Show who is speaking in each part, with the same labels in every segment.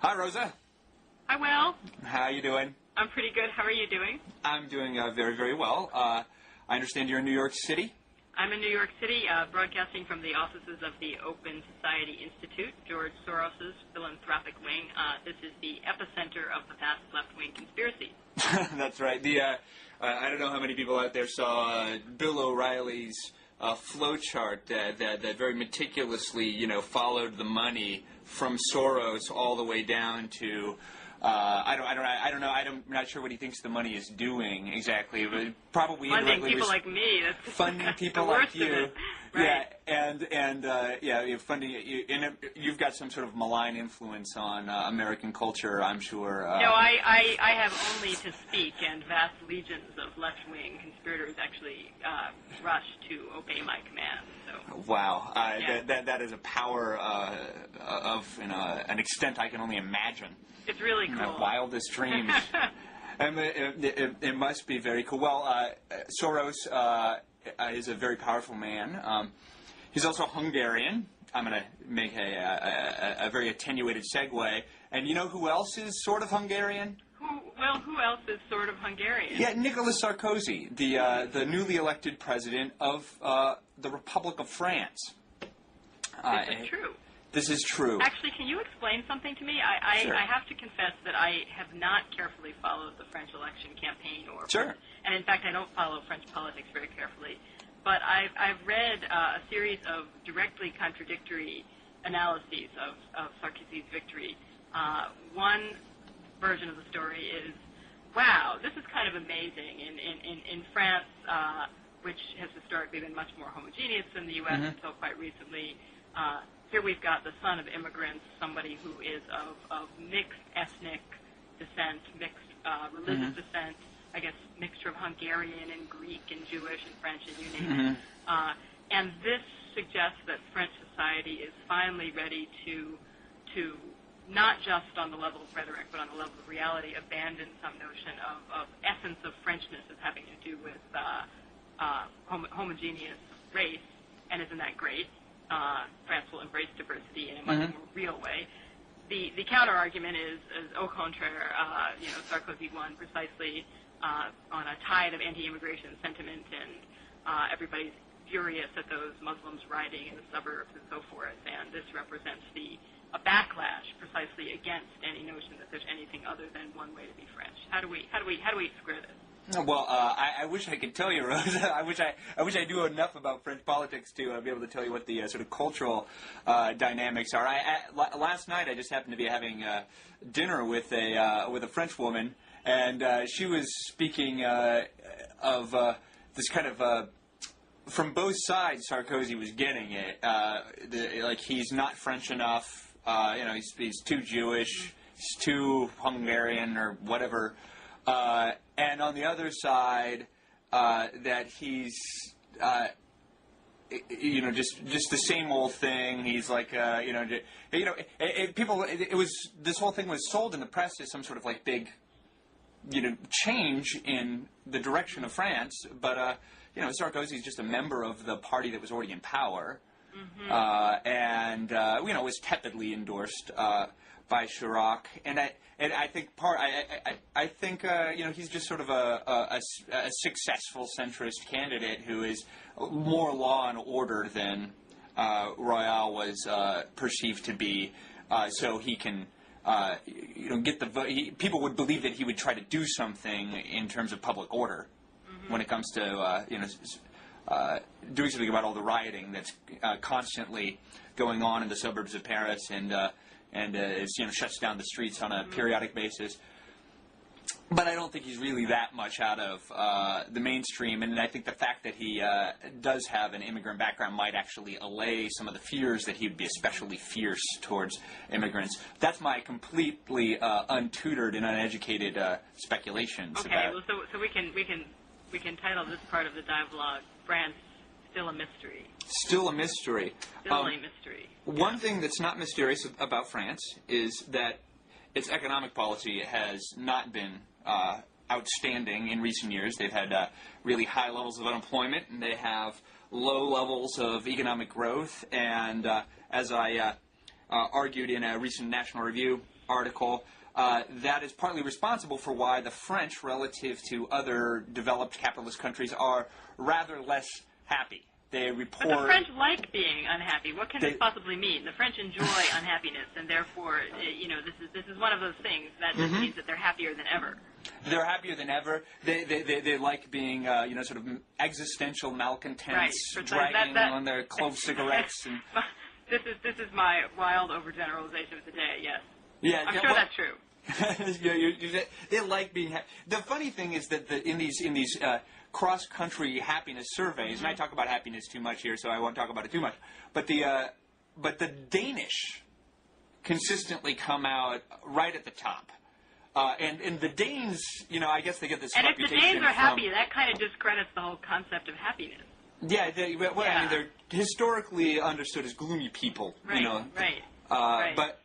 Speaker 1: Hi, Rosa.
Speaker 2: Hi, Will.
Speaker 1: How you doing?
Speaker 2: I'm pretty good. How are you doing?
Speaker 1: I'm doing very, very well. I understand you're in New York City?
Speaker 2: I'm in New York City, broadcasting from the offices of the Open Society Institute, George Soros's philanthropic wing. This is the epicenter of the past left-wing conspiracy.
Speaker 1: That's right. I don't know how many people out there saw Bill O'Reilly's flowchart that very meticulously, followed the money from Soros all the way down to I don't know. I'm not sure what he thinks the money is doing exactly, but probably
Speaker 2: funding people like me. That's
Speaker 1: funding people like you.
Speaker 2: Right.
Speaker 1: Yeah, funding. You've got some sort of malign influence on American culture, I'm sure.
Speaker 2: No, I have only to speak, and vast legions of left-wing conspirators actually rush to obey my commands. So.
Speaker 1: Wow, that is a power of an extent I can only imagine.
Speaker 2: It's really cool.
Speaker 1: My wildest dreams. It must be very cool. Well, Soros is a very powerful man. He's also Hungarian. I'm going to make a very attenuated segue. And you know who else is sort of Hungarian?
Speaker 2: Who else is sort of Hungarian?
Speaker 1: Yeah, Nicolas Sarkozy, the newly elected president of the Republic of France.
Speaker 2: This is true.
Speaker 1: This is true.
Speaker 2: Actually, can you explain something to me?
Speaker 1: Sure.
Speaker 2: I have to confess that I have not carefully followed the French election campaign,
Speaker 1: Sure.
Speaker 2: And in fact, I don't follow French politics very carefully. But I've read a series of directly contradictory analyses of Sarkozy's victory. One version of the story is, wow, this is kind of amazing. In France, which has historically been much more homogeneous than the U.S. until quite recently, here we've got the son of immigrants, somebody who is of mixed ethnic descent, mixed religious descent, I guess mixture of Hungarian and Greek and Jewish and French and you name it. And this suggests that French society is finally ready to not just on the level of rhetoric, but on the level of reality, abandon some notion of essence of Frenchness as having to do with homogeneous race. And isn't that great? France will embrace diversity in a much more real way. The counter argument is au contraire. Sarkozy won precisely on a tide of anti-immigration sentiment, and everybody's furious at those Muslims rioting in the suburbs and so forth. And this represents a backlash precisely against any notion that there's anything other than one way to be French. How do we square this?
Speaker 1: Well, I wish I could tell you, Rosa. I wish I knew enough about French politics to be able to tell you what the sort of cultural dynamics are. Last night I just happened to be having dinner with a French woman, and she was speaking of this kind of from both sides. Sarkozy was getting it. Like he's not French enough. He's too Jewish. He's too Hungarian or whatever. And on the other side, that he's, just the same old thing. He's like, this whole thing was sold in the press as some sort of like big, change in the direction of France. But, Sarkozy is just a member of the party that was already in power, and was tepidly endorsed by Chirac, and I think he's just sort of a successful centrist candidate who is more law and order than Royal was perceived to be. So he can get the vote. People would believe that he would try to do something in terms of public order when it comes to doing something about all the rioting that's constantly going on in the suburbs of Paris and shuts down the streets on a periodic basis. But I don't think he's really that much out of the mainstream, and I think the fact that he does have an immigrant background might actually allay some of the fears that he would be especially fierce towards immigrants. That's my completely untutored and uneducated speculations.
Speaker 2: Okay, well, so we can title this part of the dialogue "France Still a Mystery."
Speaker 1: Still a mystery.
Speaker 2: Still a mystery.
Speaker 1: One thing that's not mysterious about France is that its economic policy has not been outstanding in recent years. They've had really high levels of unemployment, and they have low levels of economic growth. And as I argued in a recent National Review article, that is partly responsible for why the French, relative to other developed capitalist countries, are rather less happy. They report...
Speaker 2: But the French like being unhappy. What can this possibly mean? The French enjoy unhappiness, and therefore, this is one of those things that just means that they're happier than ever.
Speaker 1: They're happier than ever. They like being, sort of existential malcontents,
Speaker 2: right.
Speaker 1: dragging on their clove cigarettes. And
Speaker 2: this is my wild overgeneralization of the day. Yes.
Speaker 1: Yeah,
Speaker 2: I'm sure that's true.
Speaker 1: They like being happy. The funny thing is that in these cross-country happiness surveys, and I talk about happiness too much here, so I won't talk about it too much. But the Danish consistently come out right at the top. And the Danes, I guess they get this reputation.
Speaker 2: And if the Danes are happy, that kind of discredits the whole concept of happiness.
Speaker 1: Yeah, I mean, they're historically understood as gloomy people.
Speaker 2: Right, right.
Speaker 1: But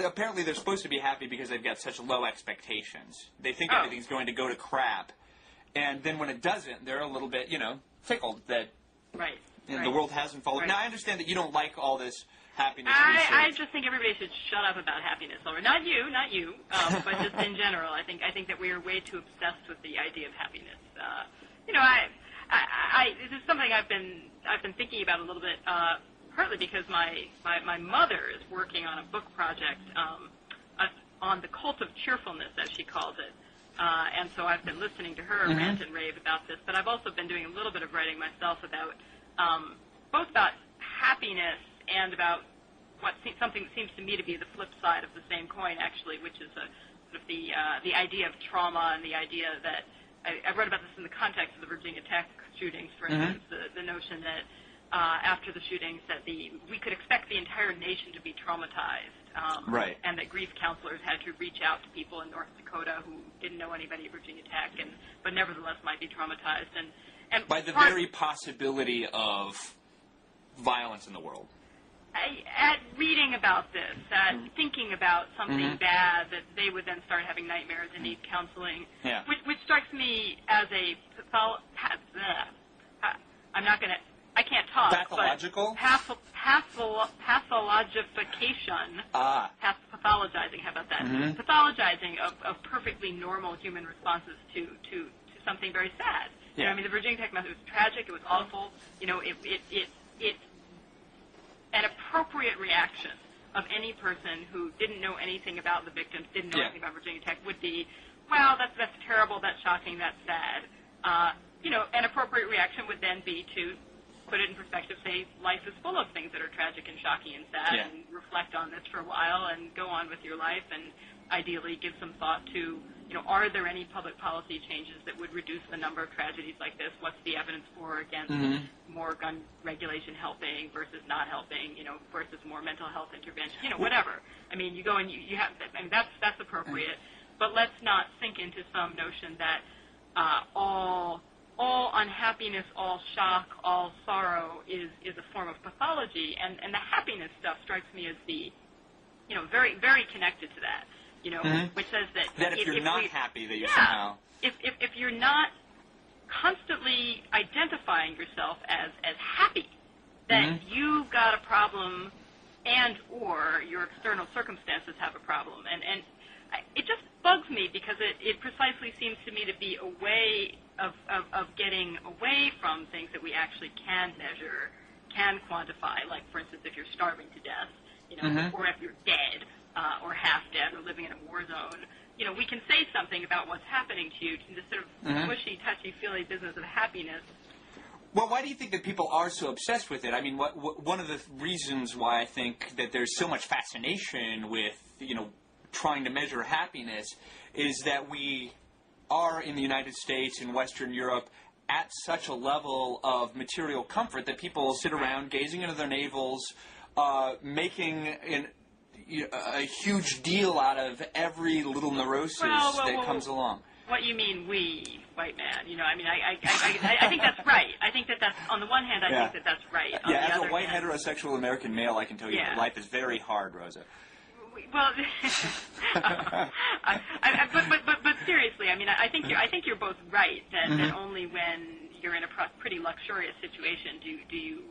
Speaker 1: apparently they're supposed to be happy because they've got such low expectations. They think everything's going to go to crap. And then when it doesn't, they're a little bit, tickled that the world hasn't followed.
Speaker 2: Right.
Speaker 1: Now, I understand that you don't like all this happiness
Speaker 2: research. I
Speaker 1: research.
Speaker 2: just think everybody should shut up about happiness. Not you, but just in general. I think that we are way too obsessed with the idea of happiness. This is something I've been thinking about a little bit, partly because my mother is working on a book project on the cult of cheerfulness, as she calls it. And so I've been listening to her rant and rave about this, but I've also been doing a little bit of writing myself about both about happiness and about something that seems to me to be the flip side of the same coin, actually, which is sort of the idea of trauma and the idea that I wrote about this in the context of the Virginia Tech shootings, for instance, the notion that after the shootings that we could expect the entire nation to be traumatized. And that grief counselors had to reach out to people in North Dakota who didn't know anybody at Virginia Tech, but nevertheless might be traumatized. And
Speaker 1: by the very possibility of violence in the world.
Speaker 2: At reading about this, at thinking about something bad, that they would then start having nightmares and need counseling, which strikes me as a I can't talk.
Speaker 1: Pathological?
Speaker 2: Pathologification. Pathologizing, how about that? Pathologizing of perfectly normal human responses to something very sad.
Speaker 1: Yeah.
Speaker 2: I mean, the Virginia Tech massacre was tragic. It was awful. It's an appropriate reaction of any person who didn't know anything about the victims, didn't know anything about Virginia Tech, would be, well, that's terrible, that's shocking, that's sad. An appropriate reaction would then be to put it in perspective, say, life is full of things that are tragic and shocking and sad, and reflect on this for a while and go on with your life, and ideally give some thought to, are there any public policy changes that would reduce the number of tragedies like this? What's the evidence for or against more gun regulation helping versus not helping, versus more mental health intervention, whatever. I mean, you go and you have, that's appropriate, but let's not sink into some notion that all unhappiness, all shock, all sorrow is a form of pathology, and the happiness stuff strikes me as the, very, very connected to that, which says that
Speaker 1: if you're not happy, that you somehow...
Speaker 2: If you're not constantly identifying yourself as happy, that you've got a problem and or your external circumstances have a problem, and it just bugs me because it precisely seems to me to be a way of getting away from things that we actually can measure, can quantify, like, for instance, if you're starving to death, or if you're dead, or half dead, or living in a war zone. We can say something about what's happening to you in this sort of mushy, touchy-feely business of happiness.
Speaker 1: Well, why do you think that people are so obsessed with it? I mean, one of the reasons why I think that there's so much fascination with, trying to measure happiness is that we are in the United States and Western Europe at such a level of material comfort that people sit around gazing into their navels, making a huge deal out of every little neurosis that comes along.
Speaker 2: What you mean, we, white man? I think that's right. I think that's, on the one hand, I think that's right. On
Speaker 1: as
Speaker 2: the
Speaker 1: a white
Speaker 2: hand,
Speaker 1: heterosexual American male, I can tell you that life is very hard, Rosa.
Speaker 2: Well, but seriously, I think you're both right that only when you're in a pretty luxurious situation do you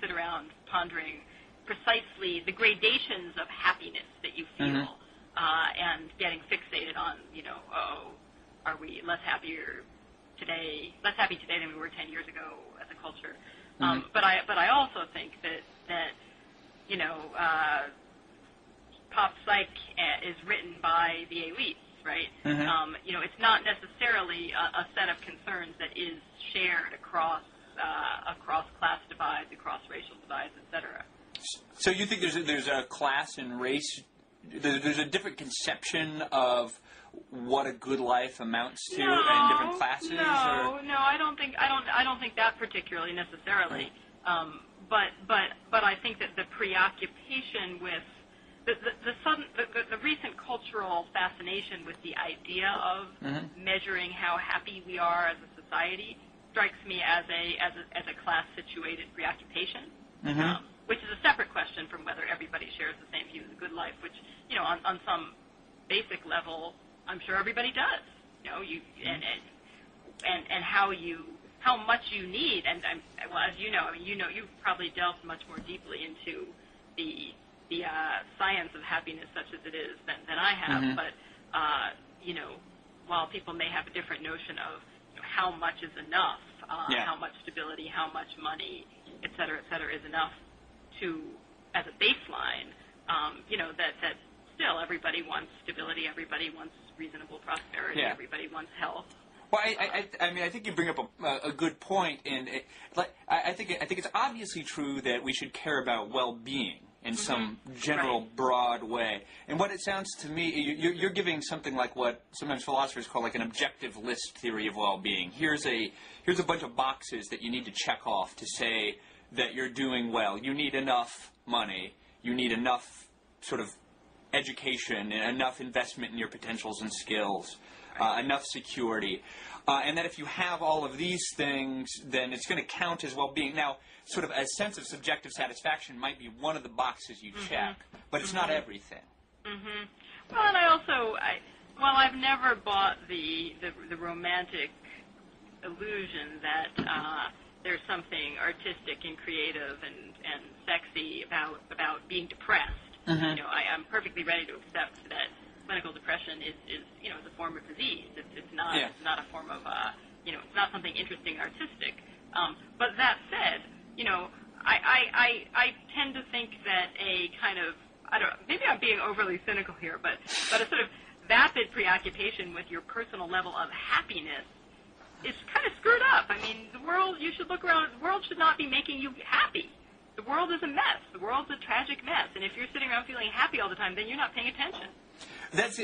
Speaker 2: sit around pondering precisely the gradations of happiness that you feel, and getting fixated on, are we less happy today than we were 10 years ago as a culture? But I also think that pop psych is written by the elites, right? It's not necessarily a set of concerns that is shared across class divides, across racial divides, etc.
Speaker 1: So you think there's a class and race? There's a different conception of what a good life amounts to in different classes?
Speaker 2: No, I don't think that particularly necessarily. But I think that the preoccupation with the recent cultural fascination with the idea of measuring how happy we are as a society strikes me as a class situated preoccupation, which is a separate question from whether everybody shares the same view of the good life, which on some basic level I'm sure everybody does. And how much you need, and as you've probably delved much more deeply into the science of happiness, such as it is, than I have. But while people may have a different notion of how much is enough, how much stability, how much money, et cetera, is enough as a baseline, that still everybody wants stability, everybody wants reasonable prosperity, everybody wants health.
Speaker 1: Well, I think you bring up a good point, and I think it's obviously true that we should care about well-being in some general, broad way. And what it sounds to me, you're giving something like what sometimes philosophers call like an objective list theory of well-being. Here's a bunch of boxes that you need to check off to say that you're doing well. You need enough money. You need enough sort of education and enough investment in your potentials and skills, enough security. And that if you have all of these things, then it's going to count as well-being. Now, sort of a sense of subjective satisfaction might be one of the boxes you check, but it's not everything.
Speaker 2: Well, and I also, while I've never bought the romantic illusion that there's something artistic and creative and sexy about being depressed, I'm perfectly ready to accept that clinical depression is a form of disease. It's not a form of it's not something interesting and artistic. But that said, I tend to think that a kind of maybe I'm being overly cynical here, but a sort of vapid preoccupation with your personal level of happiness is kind of screwed up. I mean, the world, you should look around, the world should not be making you happy. The world is a mess. The world's a tragic mess. And if you're sitting around feeling happy all the time, then you're not paying attention.
Speaker 1: That's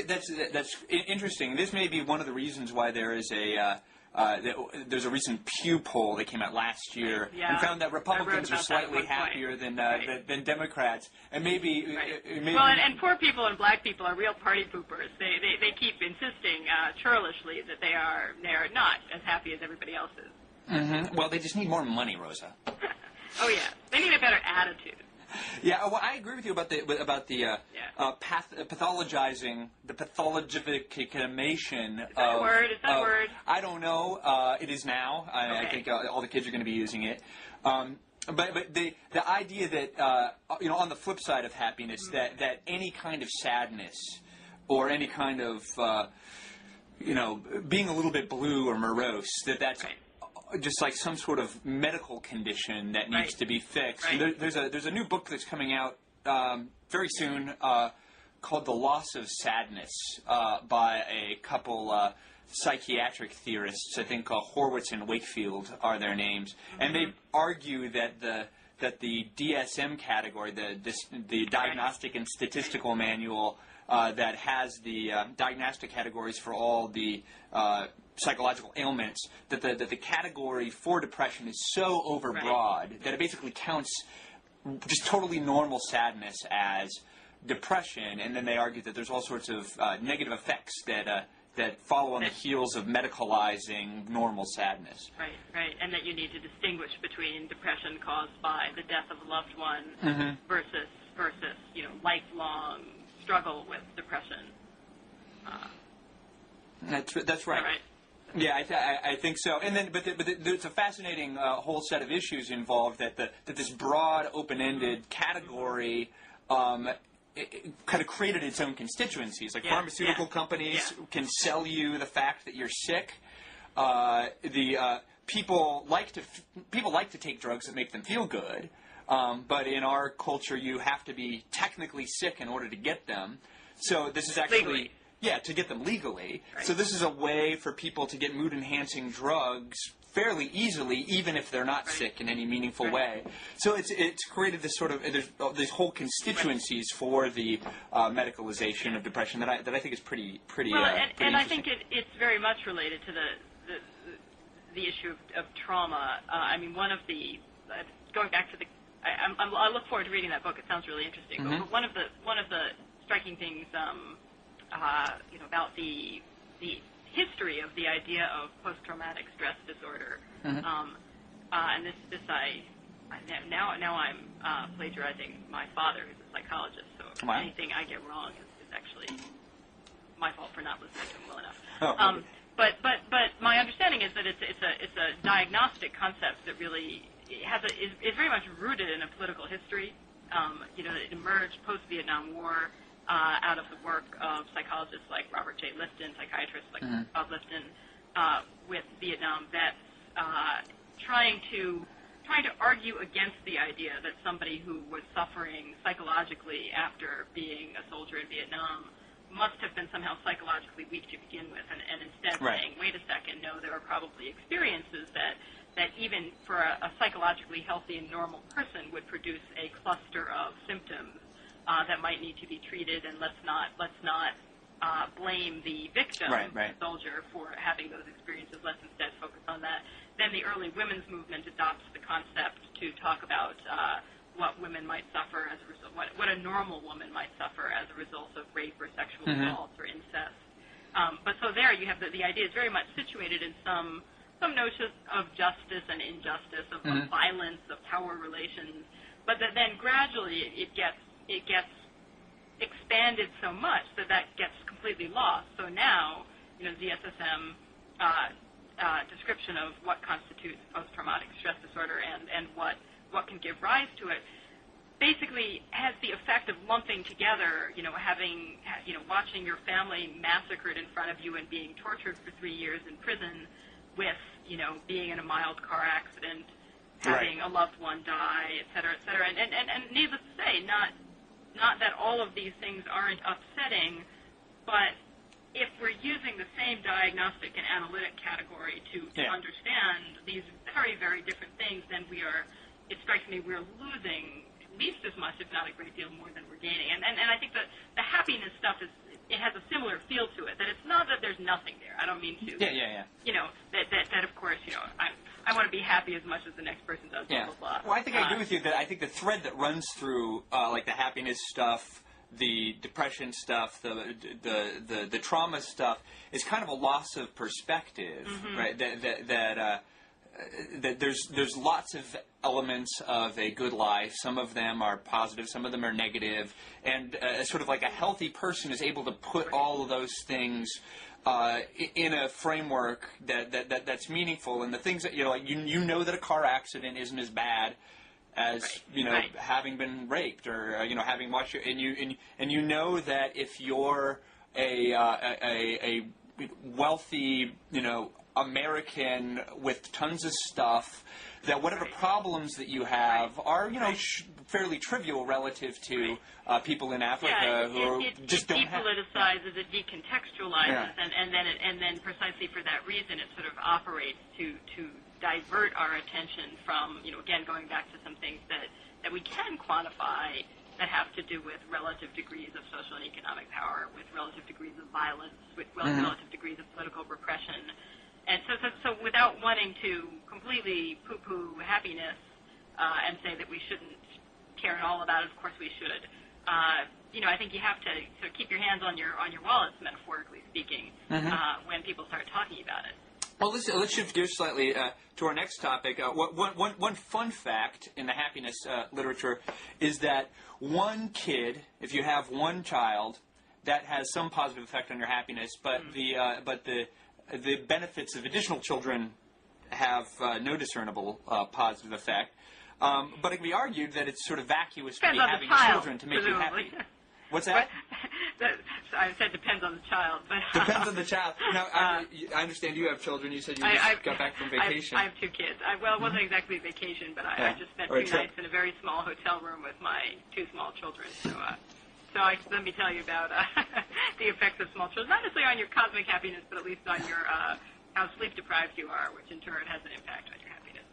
Speaker 1: interesting. This may be one of the reasons why there is there's a recent Pew poll that came out last year and found that Republicans are slightly happier than Democrats, and maybe
Speaker 2: well, and poor people and black people are real party poopers. They keep insisting churlishly that they are not as happy as everybody else is.
Speaker 1: Well, they just need more money, Rosa.
Speaker 2: Oh yeah, they need a better attitude.
Speaker 1: Yeah, well, I agree with you about the pathologizing, the pathologification.
Speaker 2: Is that a word? Is that a word?
Speaker 1: I don't know. It is now. I think all the kids are going to be using it. But the idea that on the flip side of happiness, that any kind of sadness or any kind of being a little bit blue or morose, that's just like some sort of medical condition that needs to be fixed. There's a new book that's coming out very soon called The Loss of Sadness by a couple psychiatric theorists. I think Horwitz and Wakefield are their names, and they argue that the DSM category, the Diagnostic and Statistical Manual that has the diagnostic categories for all the psychological ailments, that the category for depression is so overbroad that it basically counts just totally normal sadness as depression, and then they argue that there's all sorts of negative effects that follow on the heels of medicalizing normal sadness.
Speaker 2: Right, and that you need to distinguish between depression caused by the death of a loved one versus lifelong struggle with depression.
Speaker 1: That's right. Yeah, I think so. And then, but there's a fascinating whole set of issues involved that this broad, open-ended category it kind of created its own constituencies. Like pharmaceutical companies can sell you the fact that you're sick. People like to take drugs that make them feel good. But in our culture, you have to be technically sick in order to get them. So this is actually...
Speaker 2: Legally.
Speaker 1: Yeah, to get them legally.
Speaker 2: Right.
Speaker 1: So this is a way for people to get mood-enhancing drugs fairly easily, even if they're not sick in any meaningful way. So it's created this sort of there's these whole constituencies for the medicalization of depression that I think is pretty
Speaker 2: well, and I
Speaker 1: interesting.
Speaker 2: think it's very much related to the issue of trauma. I mean, one of the going back to the I look forward to reading that book. It sounds really interesting.
Speaker 1: Mm-hmm.
Speaker 2: But one of the striking things about the history of the idea of post-traumatic stress disorder,
Speaker 1: mm-hmm.
Speaker 2: And this now I'm plagiarizing my father, who's a psychologist. So
Speaker 1: wow.
Speaker 2: anything I get wrong is actually my fault for not listening to him well enough.
Speaker 1: Oh, okay.
Speaker 2: But my understanding is that it's a diagnostic concept that really is very much rooted in a political history. It emerged post-Vietnam War. Out of the work of psychologists like Robert J. Lifton, psychiatrists like Bob Lifton, with Vietnam vets, trying to argue against the idea that somebody who was suffering psychologically after being a soldier in Vietnam must have been somehow psychologically weak to begin with, and instead saying, wait a second, no, there are probably experiences that even for a psychologically healthy and normal person would produce a cluster of symptoms that might need to be treated, and let's not blame the victim, the soldier, for having those experiences. Let's instead focus on that. Then the early women's movement adopts the concept to talk about what women might suffer as a result, what a normal woman might suffer as a result of rape or sexual assault or incest. But so there you have the idea is very much situated in some notions of justice and injustice, of violence, of power relations. But then gradually it gets expanded so much that gets completely lost. So now, the DSM description of what constitutes post-traumatic stress disorder and what can give rise to it basically has the effect of lumping together, watching your family massacred in front of you and being tortured for 3 years in prison with, being in a mild car accident, having a loved one die, et cetera, and needless to say, not that all of these things aren't upsetting, but if we're using the same diagnostic and analytic category to understand these very, very different things, then it strikes me we're losing at least as much, if not a great deal more than we're gaining. And I think that the happiness stuff it has a similar feel to it, that it's not that there's nothing there. I don't mean to.
Speaker 1: Yeah.
Speaker 2: That of course, I want to be happy as much as the next person does, blah, blah, blah.
Speaker 1: Well, I think I agree with you that I think the thread that runs through, like the happiness stuff, the depression stuff, the trauma stuff, is kind of a loss of perspective, right? That there's lots of elements of a good life. Some of them are positive, some of them are negative, and sort of like a healthy person is able to put all of those things in a framework that's meaningful. And the things that you know that a car accident isn't as bad as having been raped or having watched your, and you know that if you're a wealthy American with tons of stuff, that whatever problems that you have are fairly trivial relative to people in Africa who just don't have.
Speaker 2: It depoliticizes, it decontextualizes, and then precisely for that reason, it sort of operates to divert our attention from again going back to some things that we can quantify that have to do with relative degrees of social and economic power, with relative degrees of violence, with relative degrees of political repression. And so without wanting to completely poo-poo happiness and say that we shouldn't care at all about it, of course we should. I think you have to keep your hands on your wallets, metaphorically speaking, when people start talking about it.
Speaker 1: Well, let's shift gears slightly to our next topic. One fun fact in the happiness literature is that one kid, if you have one child, that has some positive effect on your happiness, but the the benefits of additional children have no discernible positive effect. But it can be argued that it's sort of vacuous to be having children to make you happy. What's that?
Speaker 2: I said depends on the child. But
Speaker 1: depends on the child. Now, I understand you have children. You said you just got back from vacation.
Speaker 2: I have 2 kids. Well, it wasn't exactly vacation, but I just spent 2 nights in a very small hotel room with my 2 small children. So let me tell you about the effects of small children, not necessarily on your cosmic happiness, but at least on your how sleep deprived you are, which in turn has an impact on your happiness.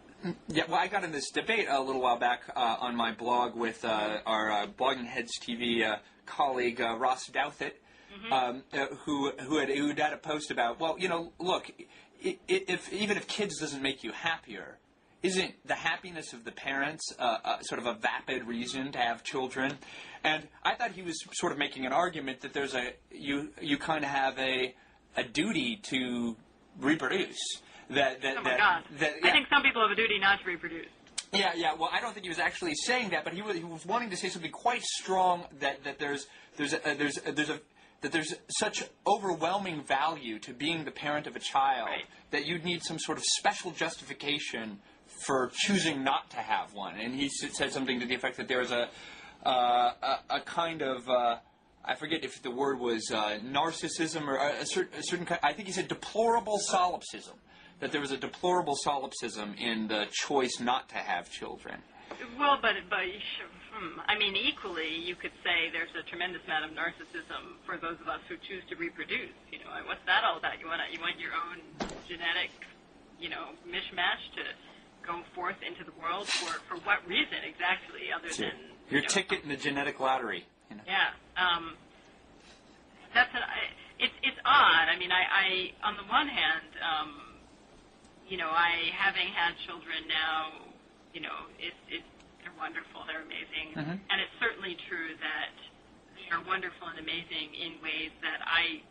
Speaker 1: Yeah, well, I got in this debate a little while back on my blog with our Blogging Heads TV colleague Rosa Dawkins, who had a post about, well, look, even if kids doesn't make you happier, isn't the happiness of the parents sort of a vapid reason to have children? And I thought he was sort of making an argument that there's you kind of have a duty to reproduce.
Speaker 2: Oh my God! I think some people have a duty not to reproduce.
Speaker 1: Yeah. Well, I don't think he was actually saying that, but he was wanting to say something quite strong that there's such overwhelming value to being the parent of a child that you'd need some sort of special justification for choosing not to have one. And he said something to the effect that there is a kind of I forget if the word was narcissism or a certain kind. I think he said deplorable solipsism. That there was a deplorable solipsism in the choice not to have children.
Speaker 2: Well, but I mean, equally, you could say there's a tremendous amount of narcissism for those of us who choose to reproduce. What's that all about? You want your own genetic, mishmash to go forth into the world for what reason exactly, other than
Speaker 1: your ticket in the genetic lottery.
Speaker 2: Yeah. It's odd. I mean, I on the one hand. Having had children now, they're wonderful, they're amazing, and it's certainly true that they're wonderful and amazing in ways that I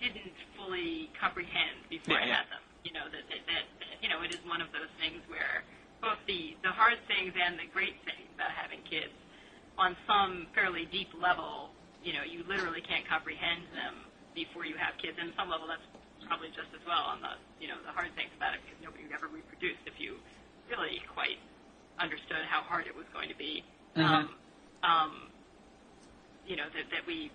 Speaker 2: didn't fully comprehend before I had them. That it is one of those things where both the hard things and the great things about having kids, on some fairly deep level, you literally can't comprehend them before you have kids, and on some level that's probably just as well on the the hard things about it, because nobody ever reproduced if you really quite understood how hard it was going to be. That we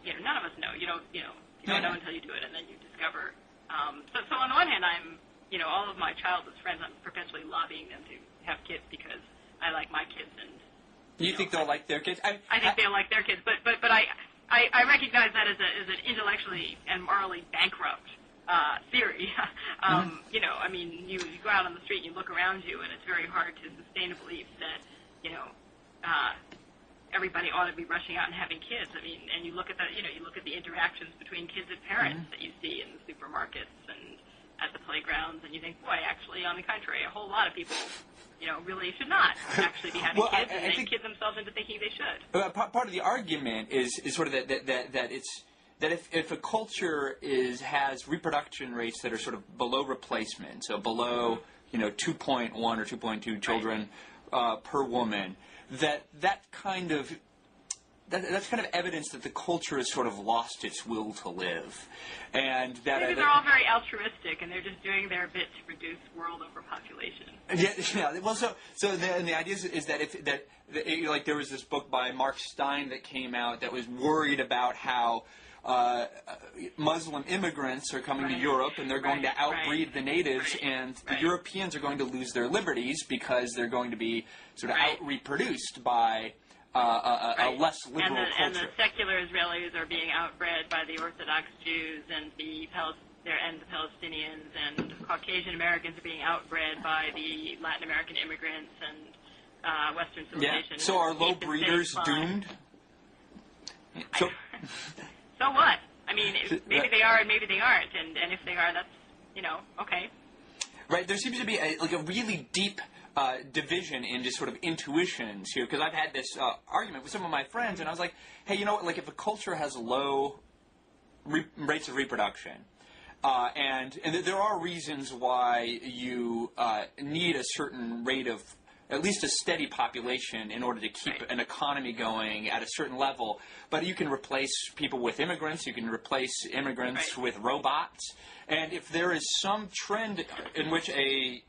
Speaker 2: none of us know. You don't know until you do it, and then you discover. So on the one hand, I'm all of my childhood friends, I'm perpetually lobbying them to have kids because I like my kids, and
Speaker 1: you think they'll like their kids?
Speaker 2: I think they'll like their kids, but I recognize that as an intellectually and morally bankrupt theory. I mean, you go out on the street and you look around you, and it's very hard to sustain a belief that, everybody ought to be rushing out and having kids. I mean, and you look at the interactions between kids and parents that you see in the supermarkets and at the playgrounds, and you think, boy, actually, on the contrary, a whole lot of people, really should not actually be having kids, and they kid themselves into thinking they should.
Speaker 1: Part of the argument is sort of that it's that if a culture has reproduction rates that are sort of below replacement, so below 2.1 or 2.2 children per woman, that's kind of evidence that the culture has sort of lost its will to live, and that
Speaker 2: maybe they're all very altruistic and they're just doing their bit to reduce world overpopulation.
Speaker 1: Yeah. Well, so the idea is that like there was this book by Mark Stein that came out that was worried about how Muslim immigrants are coming to Europe, and they're going to outbreed the natives, and the Europeans are going to lose their liberties because they're going to be sort of out-reproduced by a less liberal culture.
Speaker 2: And the secular Israelis are being outbred by the Orthodox Jews, and the Palestinians, and Caucasian Americans are being outbred by the Latin American immigrants and Western civilization.
Speaker 1: Yeah. So are low breeders doomed?
Speaker 2: So what? I mean, maybe they are and maybe they aren't, and if they are, that's, okay.
Speaker 1: Right, there seems to be a really deep division in just sort of intuitions here, because I've had this argument with some of my friends, and I was like, hey, like if a culture has low rates of reproduction, and there are reasons why you need a certain rate of at least a steady population in order to keep an economy going at a certain level. But you can replace people with immigrants. You can replace immigrants with robots. And if there is some trend in which a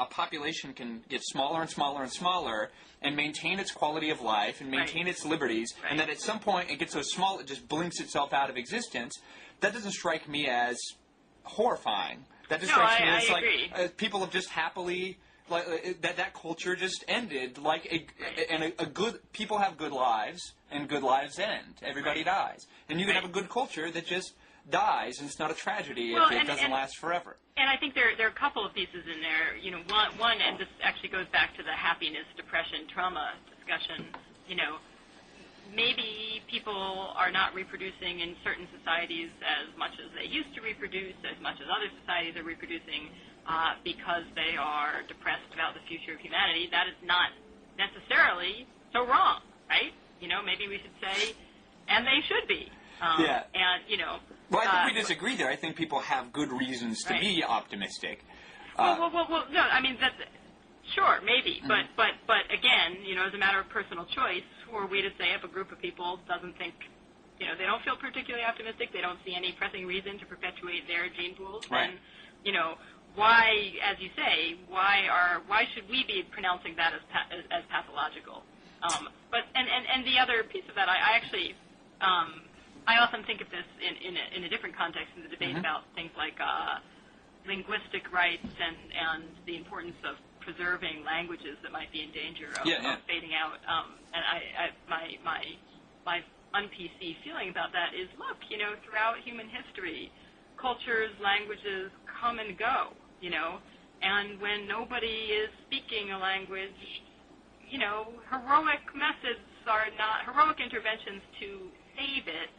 Speaker 1: population can get smaller and smaller and smaller and maintain its quality of life and maintain its liberties, and then at some point it gets so small it just blinks itself out of existence, that doesn't strike me as horrifying. That just strikes me as like people have just happily... that culture just ended, people have good lives, and good lives end. Everybody dies. And you can have a good culture that just dies, and it's not a tragedy if it doesn't last forever.
Speaker 2: And I think there are a couple of pieces in there. You know, one, and this actually goes back to the happiness, depression, trauma discussion. You know, maybe people are not reproducing in certain societies as much as they used to reproduce, as much as other societies are reproducing, because they are depressed about the future of humanity. That is not necessarily so wrong, right? You know, maybe we should say, and they should be. And, you know...
Speaker 1: Well, I think we disagree there. I think people have good reasons to be optimistic.
Speaker 2: Well, no, I mean, that's... Sure, maybe, but again, you know, as a matter of personal choice, who are we to say if a group of people doesn't think, you know, they don't feel particularly optimistic, they don't see any pressing reason to perpetuate their gene pools, then, you know, why, as you say, why should we be pronouncing that as pathological? But the other piece of that, I actually, I often think of this in a different context in the debate about things like linguistic rights and the importance of preserving languages that might be in danger of fading out. And my un-PC feeling about that is, look, you know, throughout human history, cultures, languages come and go, you know, and when nobody is speaking a language, you know, heroic interventions to save it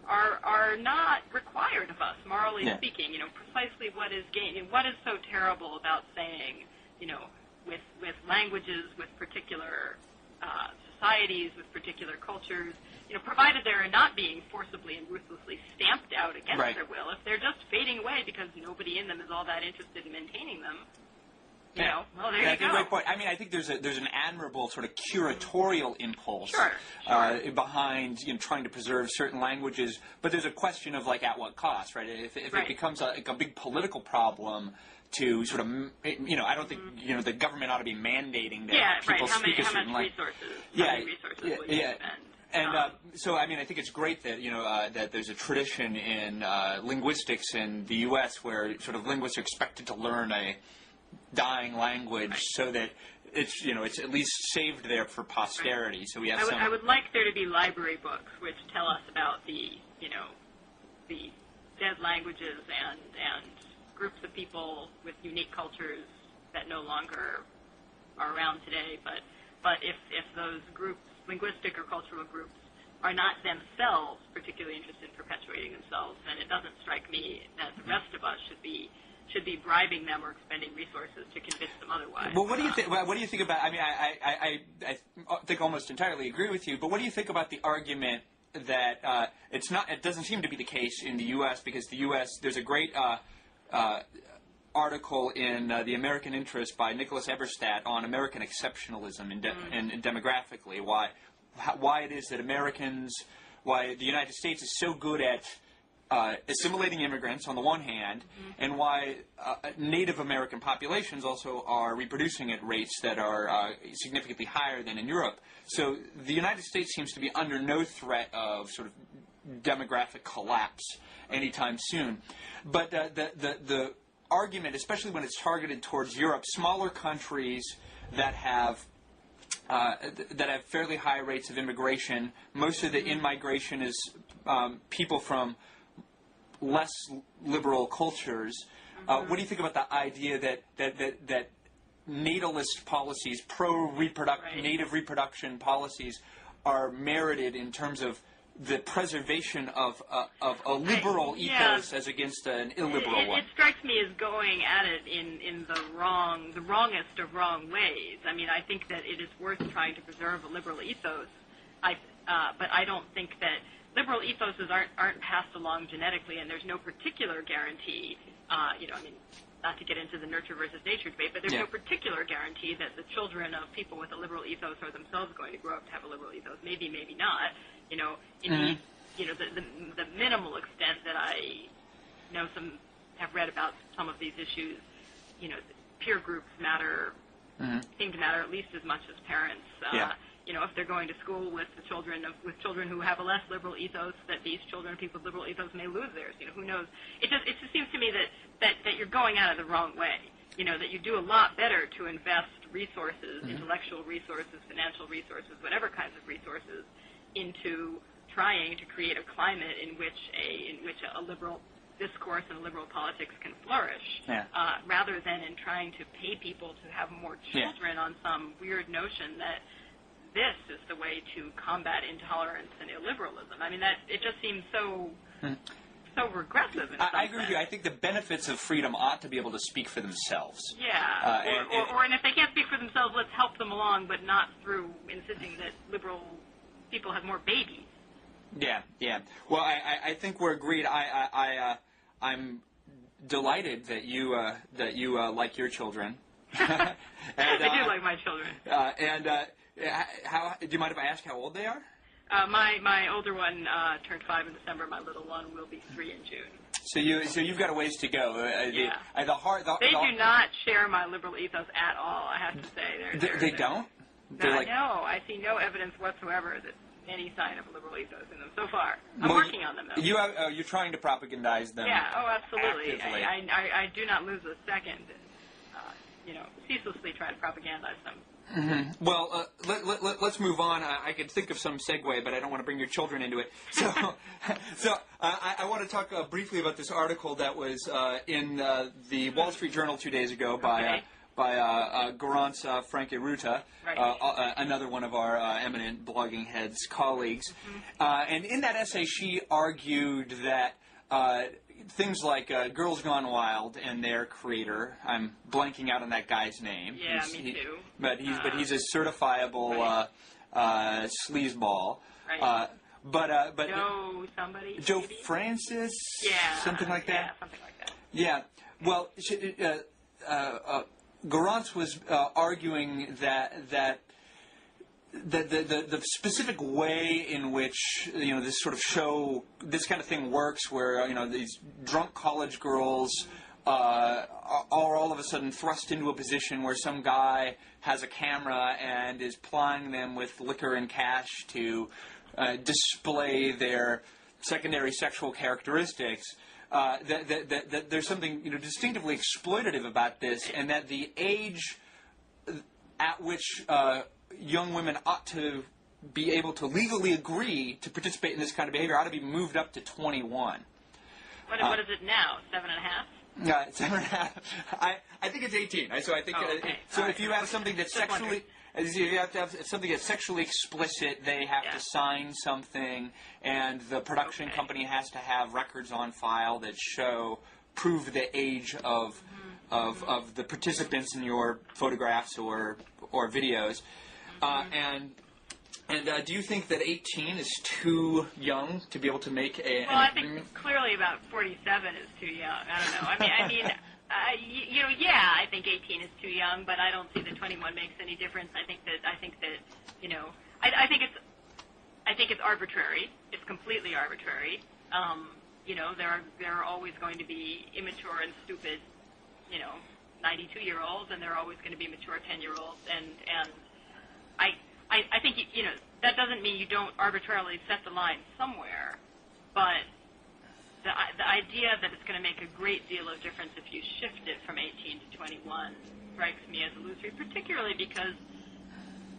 Speaker 2: are not required of us, morally speaking. You know, precisely what is gained, what is so terrible about saying, you know, with languages, with particular societies, with particular cultures, you know, provided they're not being forcibly and ruthlessly stamped out against their will, if they're just fading away because nobody in them is all that interested in maintaining them, you know, well, there you go.
Speaker 1: Great point. I mean, I think there's an admirable sort of curatorial impulse behind, you know, trying to preserve certain languages, but there's a question of, like, at what cost, right? If it becomes a big political problem to sort of, you know, I don't think, you know, the government ought to be mandating that people speak a certain language.
Speaker 2: How many resources will you spend?
Speaker 1: And so, I mean, I think it's great that, you know, that there's a tradition in linguistics in the U.S. where sort of linguists are expected to learn a dying language so that it's, you know, it's at least saved there for posterity. So we have
Speaker 2: I would like there to be library books which tell us about the, you know, the dead languages and groups of people with unique cultures that no longer are around today. But if those groups, linguistic or cultural groups, are not themselves particularly interested in perpetuating themselves, then it doesn't strike me that the rest of us should be bribing them or expending resources to convince them otherwise.
Speaker 1: Well, what do you think? What do you think about? I mean, I think almost entirely agree with you. But what do you think about the argument that it's not? It doesn't seem to be the case in the U.S. because the U.S. There's a great article in the American Interest by Nicholas Eberstadt on American exceptionalism and demographically why it is that why the United States is so good at assimilating immigrants on the one hand, and why Native American populations also are reproducing at rates that are significantly higher than in Europe. So the United States seems to be under no threat of sort of demographic collapse anytime soon. But the argument, especially when it's targeted towards Europe, smaller countries that have fairly high rates of immigration, most of the in-migration is people from less liberal cultures. What do you think about the idea that natalist policies, native reproduction policies, are merited in terms of the preservation of a liberal ethos as against an illiberal one?
Speaker 2: It strikes me as going at it in the wrongest of wrong ways. I mean, I think that it is worth trying to preserve a liberal ethos, but I don't think that liberal ethoses aren't passed along genetically, and there's no particular guarantee not to get into the nurture versus nature debate, but there's no particular guarantee that the children of people with a liberal ethos are themselves going to grow up to have a liberal ethos. Maybe, maybe not. Indeed, the minimal extent that I know have read about some of these issues, peer groups seem to matter at least as much as parents. If they're going to school with children who have a less liberal ethos, that these children of people with liberal ethos may lose theirs. Who knows? It just seems to me that you're going at it the wrong way. That you do a lot better to invest resources, intellectual resources, financial resources, whatever kinds of resources, into trying to create a climate in which a liberal discourse and liberal politics can flourish, rather than in trying to pay people to have more children on some weird notion that this is the way to combat intolerance and illiberalism. It just seems so regressive.
Speaker 1: I agree with you. I think the benefits of freedom ought to be able to speak for themselves.
Speaker 2: And if they can't speak for themselves, let's help them along, but not through insisting that liberal people have more babies.
Speaker 1: Yeah. Well, I think we're agreed. I'm delighted that you like your children.
Speaker 2: I do like my children.
Speaker 1: How do you mind if I ask how old they are?
Speaker 2: My older one turned 5 in December. My little one will be 3 in June. So
Speaker 1: you've got a ways to go.
Speaker 2: They do not share my liberal ethos at all. I have to say,
Speaker 1: they don't.
Speaker 2: No, I see no evidence whatsoever that any sign of a liberal ethos in them so far. I'm working on them, though.
Speaker 1: You're trying to propagandize them.
Speaker 2: Yeah. Oh, absolutely. I do not lose a second. Ceaselessly try to propagandize them.
Speaker 1: Mm-hmm. Well, let's move on. I could think of some segue, but I don't want to bring your children into it. So I want to talk briefly about this article that was in the Wall Street Journal 2 days ago by Garance Franke-Ruta, another one of our eminent blogging heads colleagues. And in that essay, she argued that things like Girls Gone Wild and their creator, I'm blanking out on that guy's name.
Speaker 2: Yeah, me too.
Speaker 1: But he's a certifiable sleazeball.
Speaker 2: Right.
Speaker 1: But Joe
Speaker 2: maybe?
Speaker 1: Francis?
Speaker 2: Yeah.
Speaker 1: Something like that?
Speaker 2: Yeah, something like that.
Speaker 1: Yeah. Well, Garance was arguing that the specific way in which this sort of this kind of thing works, where these drunk college girls are all of a sudden thrust into a position where some guy has a camera and is plying them with liquor and cash to display their secondary sexual characteristics. That there's something distinctively exploitative about this, and that the age at which young women ought to be able to legally agree to participate in this kind of behavior ought to be moved up to 21.
Speaker 2: What is it now? 7.5?
Speaker 1: 7.5. I think it's 18. So I think if you have something that's sexually. You have to have something that's sexually explicit. They have to sign something, and the production company has to have records on file that prove the age of the participants in your photographs or videos. And do you think that 18 is too young to be able to make an
Speaker 2: I think clearly about 47 is too young. I don't know. I mean. I think 18 is too young, but I don't see that 21 makes any difference. I think that it's arbitrary. It's completely arbitrary. There are always going to be immature and stupid, 92-year-olds, and there are always going to be mature 10-year-olds, and I think that doesn't mean you don't arbitrarily set the line somewhere, but the idea that it's going to make a great deal of difference if you shift it from 18 to 21 strikes me as illusory, particularly because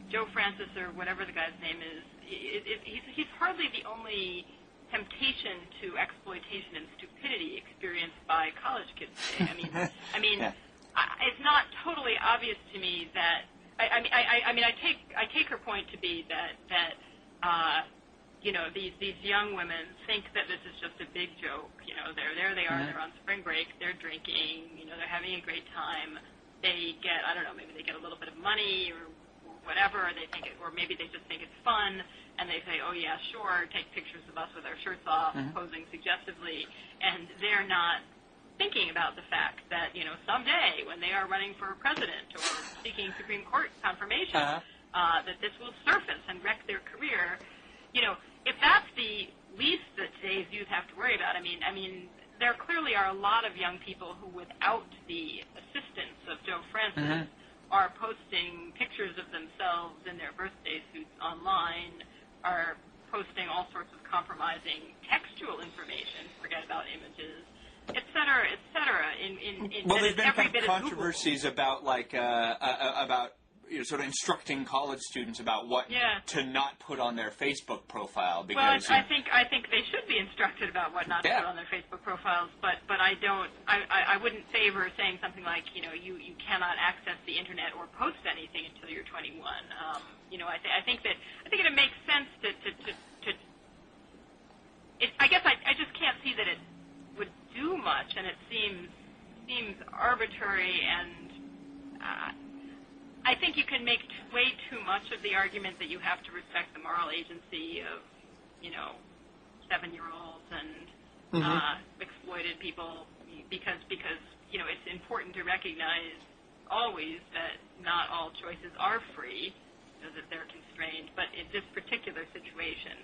Speaker 2: Joe Francis, or whatever the guy's name is, he's hardly the only temptation to exploitation and stupidity experienced by college kids today. It's not totally obvious to me that I take her point to be that these young women think that this is just a big joke. There they are, they're on spring break, they're drinking, they're having a great time. They get, maybe they get a little bit of money or whatever, or maybe they just think it's fun, and they say, oh yeah, sure, take pictures of us with our shirts off, posing suggestively, and they're not thinking about the fact that, someday when they are running for president or seeking Supreme Court confirmation, that this will surface and wreck their career. If that's the least that today's youth have to worry about, I mean, there clearly are a lot of young people who, without the assistance of Joe Francis, are posting pictures of themselves in their birthday suits online, are posting all sorts of compromising textual information, forget about images, et cetera, et cetera.
Speaker 1: Well, there's been some controversies about, about sort of instructing college students about what to not put on their Facebook profile. Because,
Speaker 2: I think they should be instructed about what not to put on their Facebook profiles, but I wouldn't favor saying something like, you cannot access the internet or post anything until you're 21. I think that it makes sense to I guess I just can't see that it would do much, and it seems arbitrary, and I think you can make way too much of the argument that you have to respect the moral agency of 7-year-olds and exploited people because it's important to recognize always that not all choices are free, that they're constrained. But in this particular situation,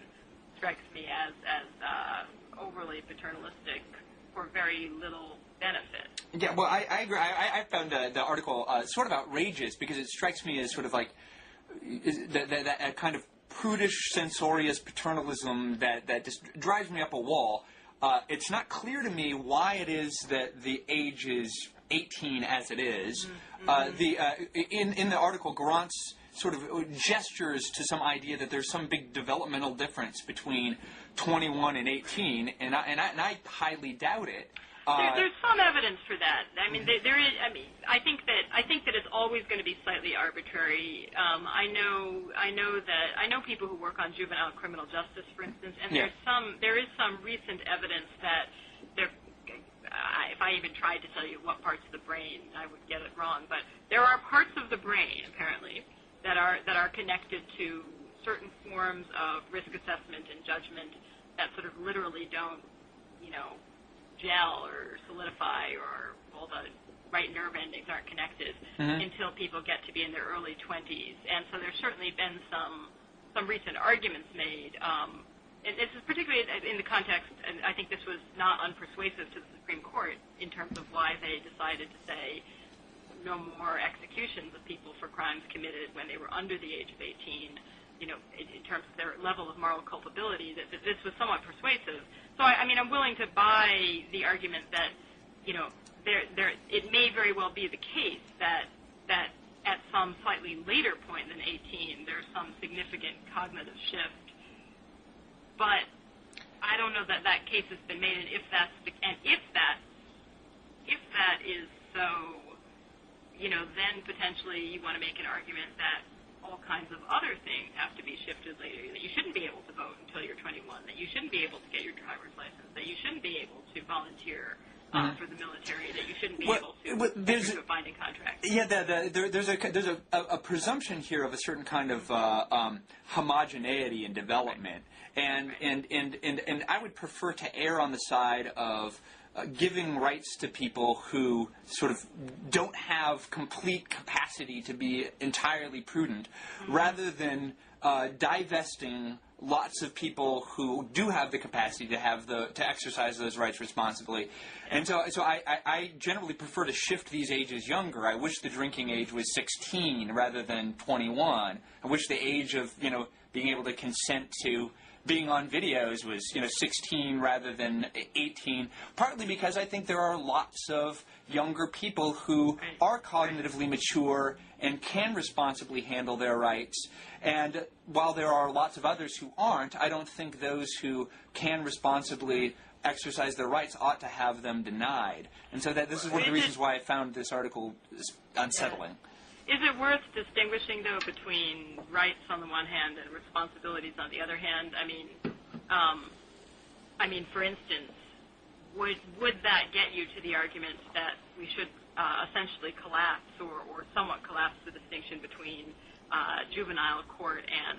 Speaker 2: strikes me as overly paternalistic for very little benefit.
Speaker 1: Yeah, well, I agree. I found the article sort of outrageous because it strikes me as sort of like that kind of prudish, censorious paternalism that just drives me up a wall. It's not clear to me why it is that the age is 18 as it is. In the article, Grant's sort of gestures to some idea that there's some big developmental difference between 21 and 18, and I highly doubt it.
Speaker 2: There's some evidence for that. I mean, there is. I mean, I think that it's always going to be slightly arbitrary. I know people who work on juvenile criminal justice, for instance, and there is some recent evidence that there. If I even tried to tell you what parts of the brain, I would get it wrong. But there are parts of the brain, apparently, that are connected to certain forms of risk assessment and judgment that sort of literally don't, gel or solidify, or all the right nerve endings aren't connected until people get to be in their early 20s. And so there's certainly been some recent arguments made. And this is particularly in the context, and I think this was not unpersuasive to the Supreme Court in terms of why they decided to say no more executions of people for crimes committed when they were under the age of 18, in terms of their level of moral culpability, that this was somewhat persuasive. So, I'm willing to buy the argument that, it may very well be the case that at some slightly later point than 18, there's some significant cognitive shift. But I don't know that that case has been made, and if that is so, then potentially you want to make an argument that all kinds of other things have to be shifted later, that you shouldn't be able to vote until you're 21, that you shouldn't be able to get your driver's license, that you shouldn't be able to volunteer for the military, that you shouldn't be able to enter a binding contract.
Speaker 1: Yeah, there's a presumption here of a certain kind of homogeneity in development, and I would prefer to err on the side of giving rights to people who sort of don't have complete capacity to be entirely prudent, rather than divesting lots of people who do have the capacity to exercise those rights responsibly. And so I generally prefer to shift these ages younger. I wish the drinking age was 16 rather than 21. I wish the age of being able to consent to being on videos was 16 rather than 18, partly because I think there are lots of younger people who are cognitively mature and can responsibly handle their rights, and while there are lots of others who aren't, I don't think those who can responsibly exercise their rights ought to have them denied. And so this is one of the reasons why I found this article unsettling.
Speaker 2: Is it worth distinguishing, though, between rights on the one hand and responsibilities on the other hand? I mean, for instance, would that get you to the argument that we should essentially collapse or somewhat collapse the distinction between juvenile court and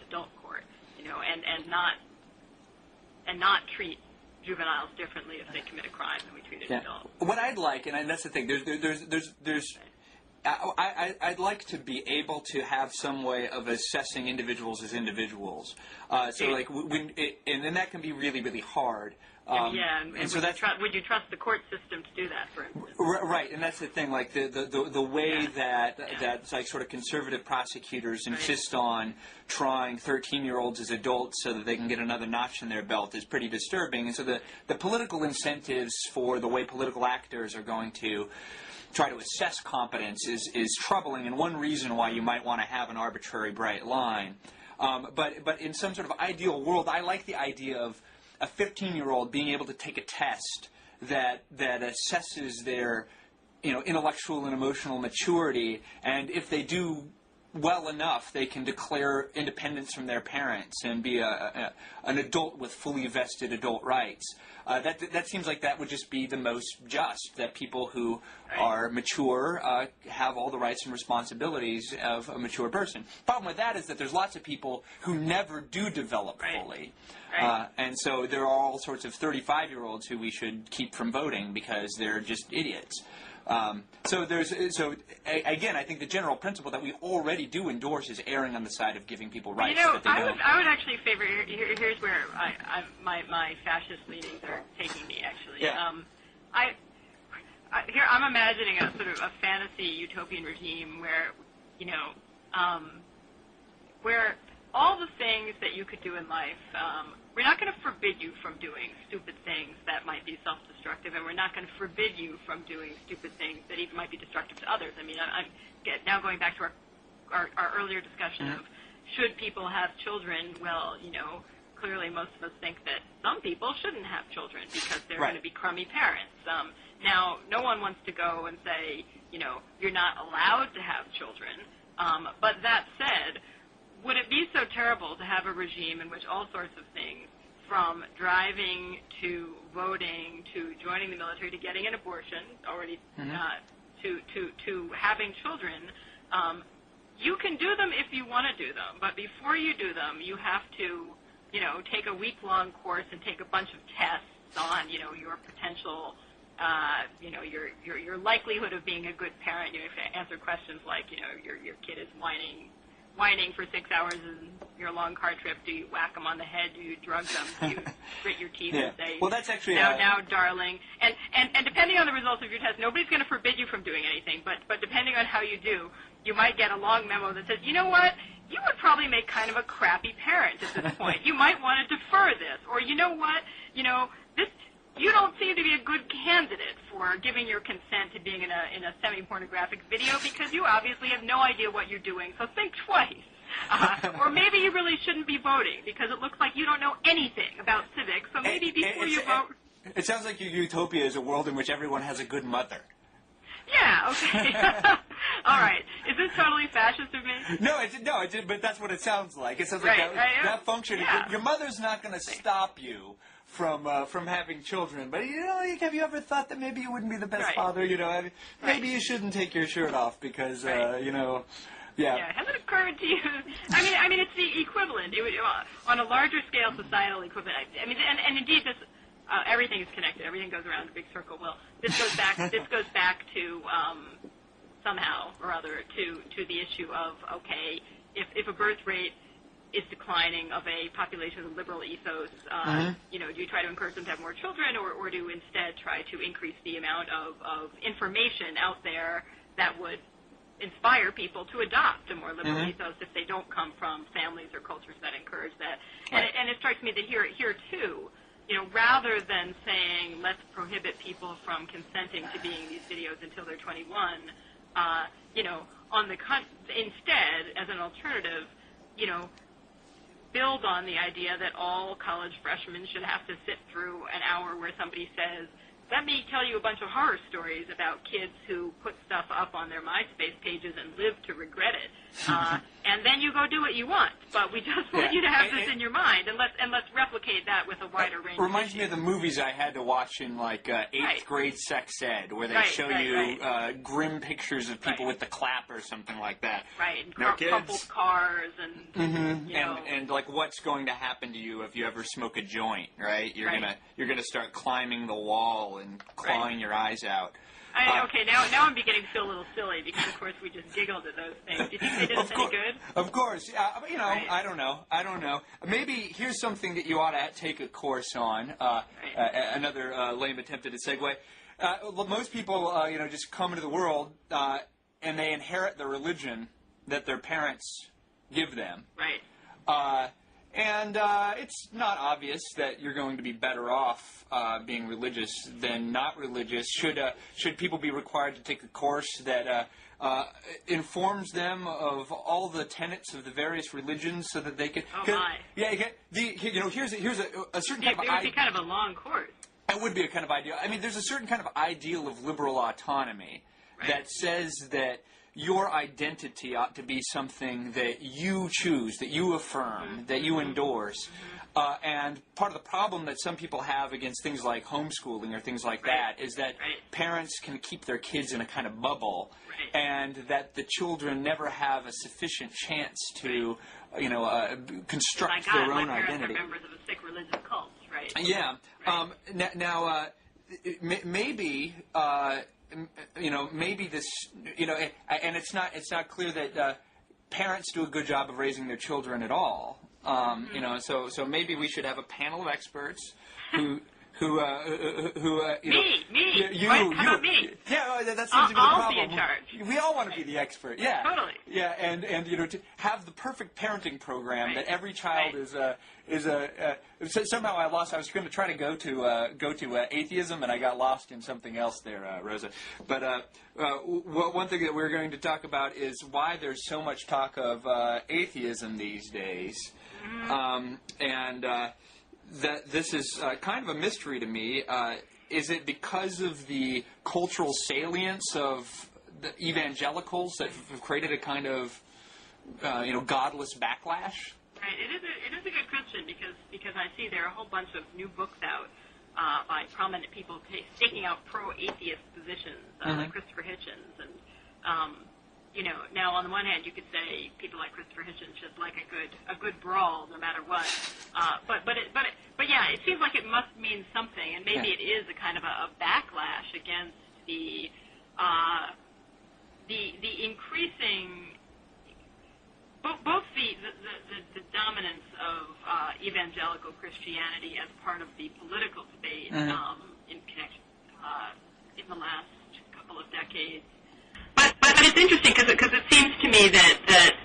Speaker 2: adult court, and not treat juveniles differently if they commit a crime than we treated adults.
Speaker 1: What I'd like, and that's the thing, I'd like to be able to have some way of assessing individuals as individuals. And then that can be really, really hard.
Speaker 2: And so would you trust the court system to do that, for instance?
Speaker 1: Right, and that's the thing. Like the way that like sort of conservative prosecutors insist on trying 13-year-olds as adults so that they can get another notch in their belt is pretty disturbing. And so the political incentives for the way political actors are going to try to assess competence is troubling, and one reason why you might want to have an arbitrary bright line. But in some sort of ideal world, I like the idea of a 15-year-old being able to take a test that assesses their intellectual and emotional maturity, and if they do well enough, they can declare independence from their parents and be an adult with fully vested adult rights. That seems like that would just be the most just, that people who are mature have all the rights and responsibilities of a mature person. Problem with that is that there's lots of people who never do develop fully. And so there are all sorts of 35-year-olds who we should keep from voting because they're just idiots. So again, I think the general principle that we already do endorse is erring on the side of giving people rights that they don't.
Speaker 2: I would actually favor. Here's where my fascist leanings are taking me. Actually, here I'm imagining a sort of a fantasy utopian regime where where all the things that you could do in life. We're not going to forbid you from doing stupid things that might be self-destructive, and we're not going to forbid you from doing stupid things that even might be destructive to others. I mean, I'm now going back to our earlier discussion of should people have children. Well, clearly most of us think that some people shouldn't have children because they're going to be crummy parents. Now, no one wants to go and say, you're not allowed to have children. But that said, would it be so terrible to have a regime in which all sorts of things, from driving to voting to joining the military to getting an abortion, already to having children, you can do them if you want to do them, but before you do them, you have to, take a week-long course and take a bunch of tests on, your potential, your likelihood of being a good parent. You have to answer questions like, your kid is whining for 6 hours in your long car trip. Do you whack them on the head? Do you drug them? Do you grit your teeth and say,
Speaker 1: well, that's actually
Speaker 2: now, darling? And depending on the results of your test, nobody's going to forbid you from doing anything, but depending on how you do, you might get a long memo that says, you know what? You would probably make kind of a crappy parent at this point. You might want to defer this. Or you know what? You don't seem to be a good candidate for giving your consent to being in a semi-pornographic video because you obviously have no idea what you're doing, so think twice. Or maybe you really shouldn't be voting because it looks like you don't know anything about civics, so maybe before you vote...
Speaker 1: It sounds like your utopia is a world in which everyone has a good mother.
Speaker 2: Yeah, okay. All right. Is this totally fascist of me?
Speaker 1: No, but that's what it sounds like. It sounds like that function.
Speaker 2: Yeah.
Speaker 1: Your mother's not going to stop you from having children, but have you ever thought that maybe you wouldn't be the best father? Maybe you shouldn't take your shirt off because
Speaker 2: Yeah, has it occurred to you? I mean, it's the equivalent. It would, on a larger scale, societal equivalent. I mean, and indeed, this everything is connected. Everything goes around a big circle. Well, this goes back to somehow or other to the issue of if a birth rate is declining of a population with liberal ethos, do you try to encourage them to have more children, or do you instead try to increase the amount of information out there that would inspire people to adopt a more liberal ethos if they don't come from families or cultures that encourage that? And it strikes me that here too, rather than saying let's prohibit people from consenting to being in these videos until they're 21, instead, as an alternative, build on the idea that all college freshmen should have to sit through an hour where somebody says, let me tell you a bunch of horror stories about kids who put stuff up on their MySpace pages and live to regret it. And then you go do what you want. But we just want you to have this in your mind, and let's replicate that with a wider range.
Speaker 1: Reminds me of the movies I had to watch in like eighth grade sex ed, where they show you grim pictures of people with the clap or something like that.
Speaker 2: Right, and crumpled cars, and
Speaker 1: and like what's going to happen to you if you ever smoke a joint, right? You're gonna start climbing the wall and clawing your eyes out.
Speaker 2: Okay, now I'm beginning to feel a little silly because, of course, we just giggled at those things. Do you think they did us any good?
Speaker 1: Of course. I don't know. Maybe here's something that you ought to take a course on. Another lame attempt at a segue. Most people, just come into the world and they inherit the religion that their parents give them.
Speaker 2: Right.
Speaker 1: And it's not obvious that you're going to be better off being religious than not religious. Should people be required to take a course that informs them of all the tenets of the various religions so that they can?
Speaker 2: Oh my!
Speaker 1: Yeah, here's a certain type of.
Speaker 2: It would be kind of a long course.
Speaker 1: It would be a kind of ideal. I mean, there's a certain kind of ideal of liberal autonomy that says that your identity ought to be something that you choose, that you affirm, that you endorse. And part of the problem that some people have against things like homeschooling or things like that is that parents can keep their kids in a kind of bubble, and that the children never have a sufficient chance to, construct their own identity.
Speaker 2: My parents are members of a sick religious cult, right?
Speaker 1: Yeah. Right. Maybe. Maybe this, and it's not clear that parents do a good job of raising their children at all. So maybe we should have a panel of experts who
Speaker 2: me.
Speaker 1: You.
Speaker 2: How about me?
Speaker 1: Yeah, that seems to be the problem.
Speaker 2: I'll be in charge.
Speaker 1: We all want to be the expert. Yeah,
Speaker 2: totally.
Speaker 1: Yeah, and to have the perfect parenting program that every child is somehow I was going to try to go to atheism, and I got lost in something else there, Rosa. But one thing that we're going to talk about is why there's so much talk of atheism these days, and that this is kind of a mystery to me. Is it because of the cultural salience of the evangelicals that have created a kind of godless backlash?
Speaker 2: Right. It is a good question because I see there are a whole bunch of new books out by prominent people staking out pro-atheist positions, like Christopher Hitchens, and now on the one hand you could say people like Christopher Hitchens should like a good brawl no matter what, but yeah, it seems like it must mean something, and maybe it is a kind of a backlash against the increasing both the dominance of evangelical Christianity as part of the political debate in connection in the last couple of decades. But it's interesting because it seems to me that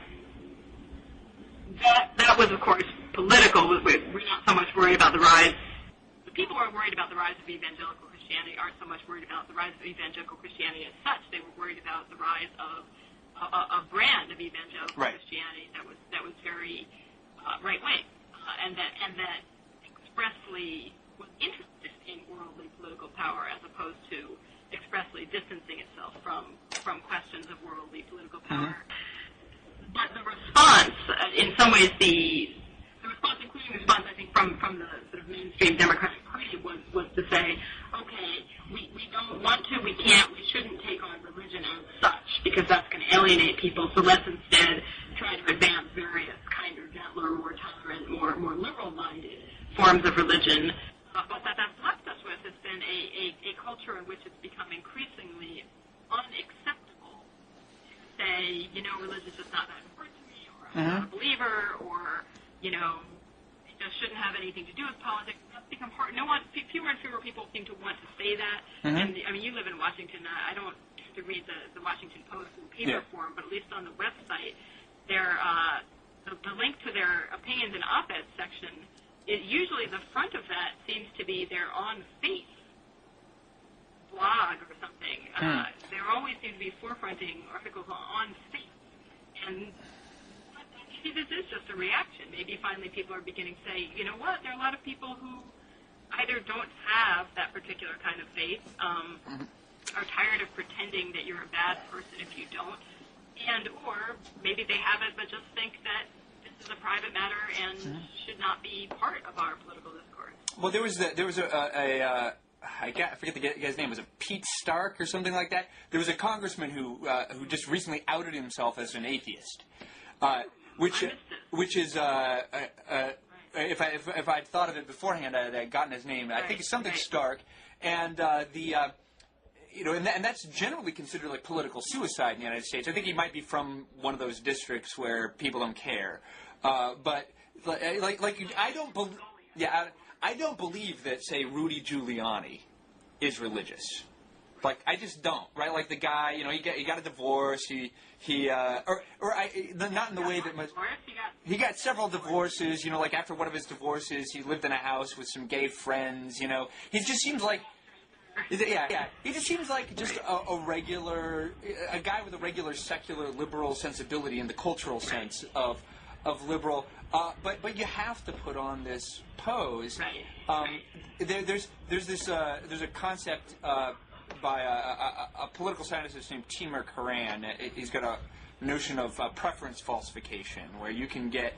Speaker 2: was, of course, political. We're not so much worried about the rise. The people who are worried about the rise of evangelical Christianity aren't so much worried about the rise of evangelical Christianity as such. They were worried about the rise of a brand of evangelical Christianity that was very right wing, and that expressly was interested in worldly political power as opposed to expressly distancing itself from questions of worldly political power. But the response, in some ways, the response, including the response, I think, from the sort of mainstream Democratic Party was to say, okay, we don't want to, we can't, we shouldn't take on religion as such because that's going to alienate people. So let's instead try to advance various kinder, gentler, more tolerant, more liberal-minded forms of religion. But that's left us with has been a culture in which it's become increasingly unacceptable to say, religion's just not that important to me, or I'm not a believer, or, it just shouldn't have anything to do with politics. That's become hard. Fewer and fewer people seem to want to say that. And I mean, you live in Washington. I don't have to read the Washington Post in paper form, but at least on the website, the link to their opinions and op-ed section. Usually the front of that seems to be their on-faith blog or something. There always seems to be forefronting articles on faith. And maybe this is just a reaction. Maybe finally people are beginning to say, you know what, there are a lot of people who either don't have that that particular kind of faith are tired of pretending that you're a bad person if you don't, and or maybe they have it but just think that this is a private matter and should not be part of our political discourse.
Speaker 1: Well, there was I forget the guy's name. Was it Pete Stark or something like that? There was a congressman who just recently outed himself as an atheist, which is if I'd thought of it beforehand, I'd gotten his name. I think it's something Stark, and and that's generally considered like political suicide in the United States. I think he might be from one of those districts where people don't care, but I don't believe that, say, Rudy Giuliani is religious. Like, I just don't, right? Like the guy, he got a divorce. Not in the way that he got several divorces. Like after one of his divorces, he lived in a house with some gay friends. He just seems like, he just seems like just a guy with a regular secular liberal sensibility in the cultural sense of liberal. But you have to put on this pose. There's a concept by a political scientist named Timur Kuran. He's got a notion of preference falsification, where you can get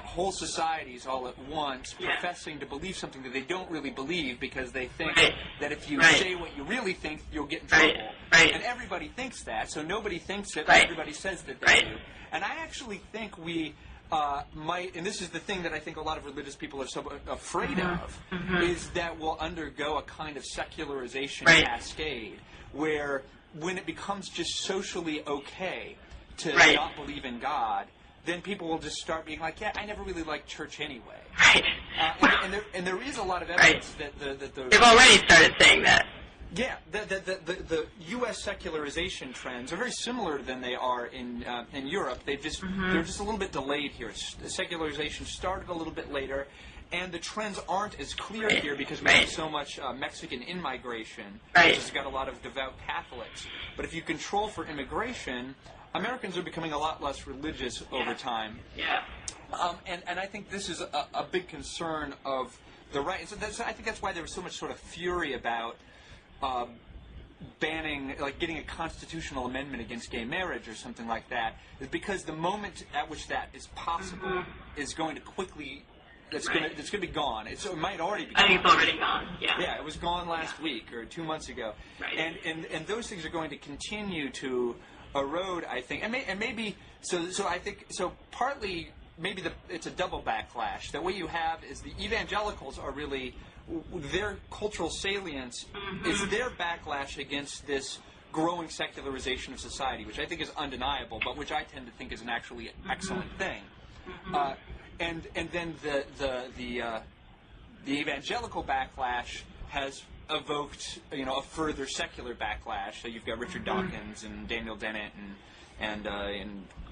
Speaker 1: whole societies all at once professing to believe something that they don't really believe because they think that if you say what you really think, you'll get in trouble. And everybody thinks that, so nobody thinks it, but everybody says that they do. And I actually think we might, and this is the thing that I think a lot of religious people are so afraid of, is that we'll undergo a kind of secularization cascade, where when it becomes just socially okay to not believe in God, then people will just start being like, yeah, I never really liked church anyway. And there is a lot of evidence that
Speaker 2: they've already started saying that.
Speaker 1: Yeah, the U.S. secularization trends are very similar than they are in Europe. They're just a little bit delayed here. The secularization started a little bit later, and the trends aren't as clear here because we have so much Mexican in-migration, which has got a lot of devout Catholics. But if you control for immigration, Americans are becoming a lot less religious over time. And I think this is a big concern of the right. And so I think that's why there was so much sort of fury about banning, like getting a constitutional amendment against gay marriage or something like that, is because the moment at which that is possible is going to quickly, it's going to be gone. It might already be gone.
Speaker 2: I think it's already gone,
Speaker 1: Yeah, it was gone last week or 2 months ago. And those things are going to continue to erode, I think. And maybe, so I think, so partly, maybe it's a double backlash. That what you have is the evangelicals are really, their cultural salience is their backlash against this growing secularization of society, which I think is undeniable, but which I tend to think is an actually excellent thing. And then the evangelical backlash has evoked, a further secular backlash. So you've got Richard Dawkins and Daniel Dennett and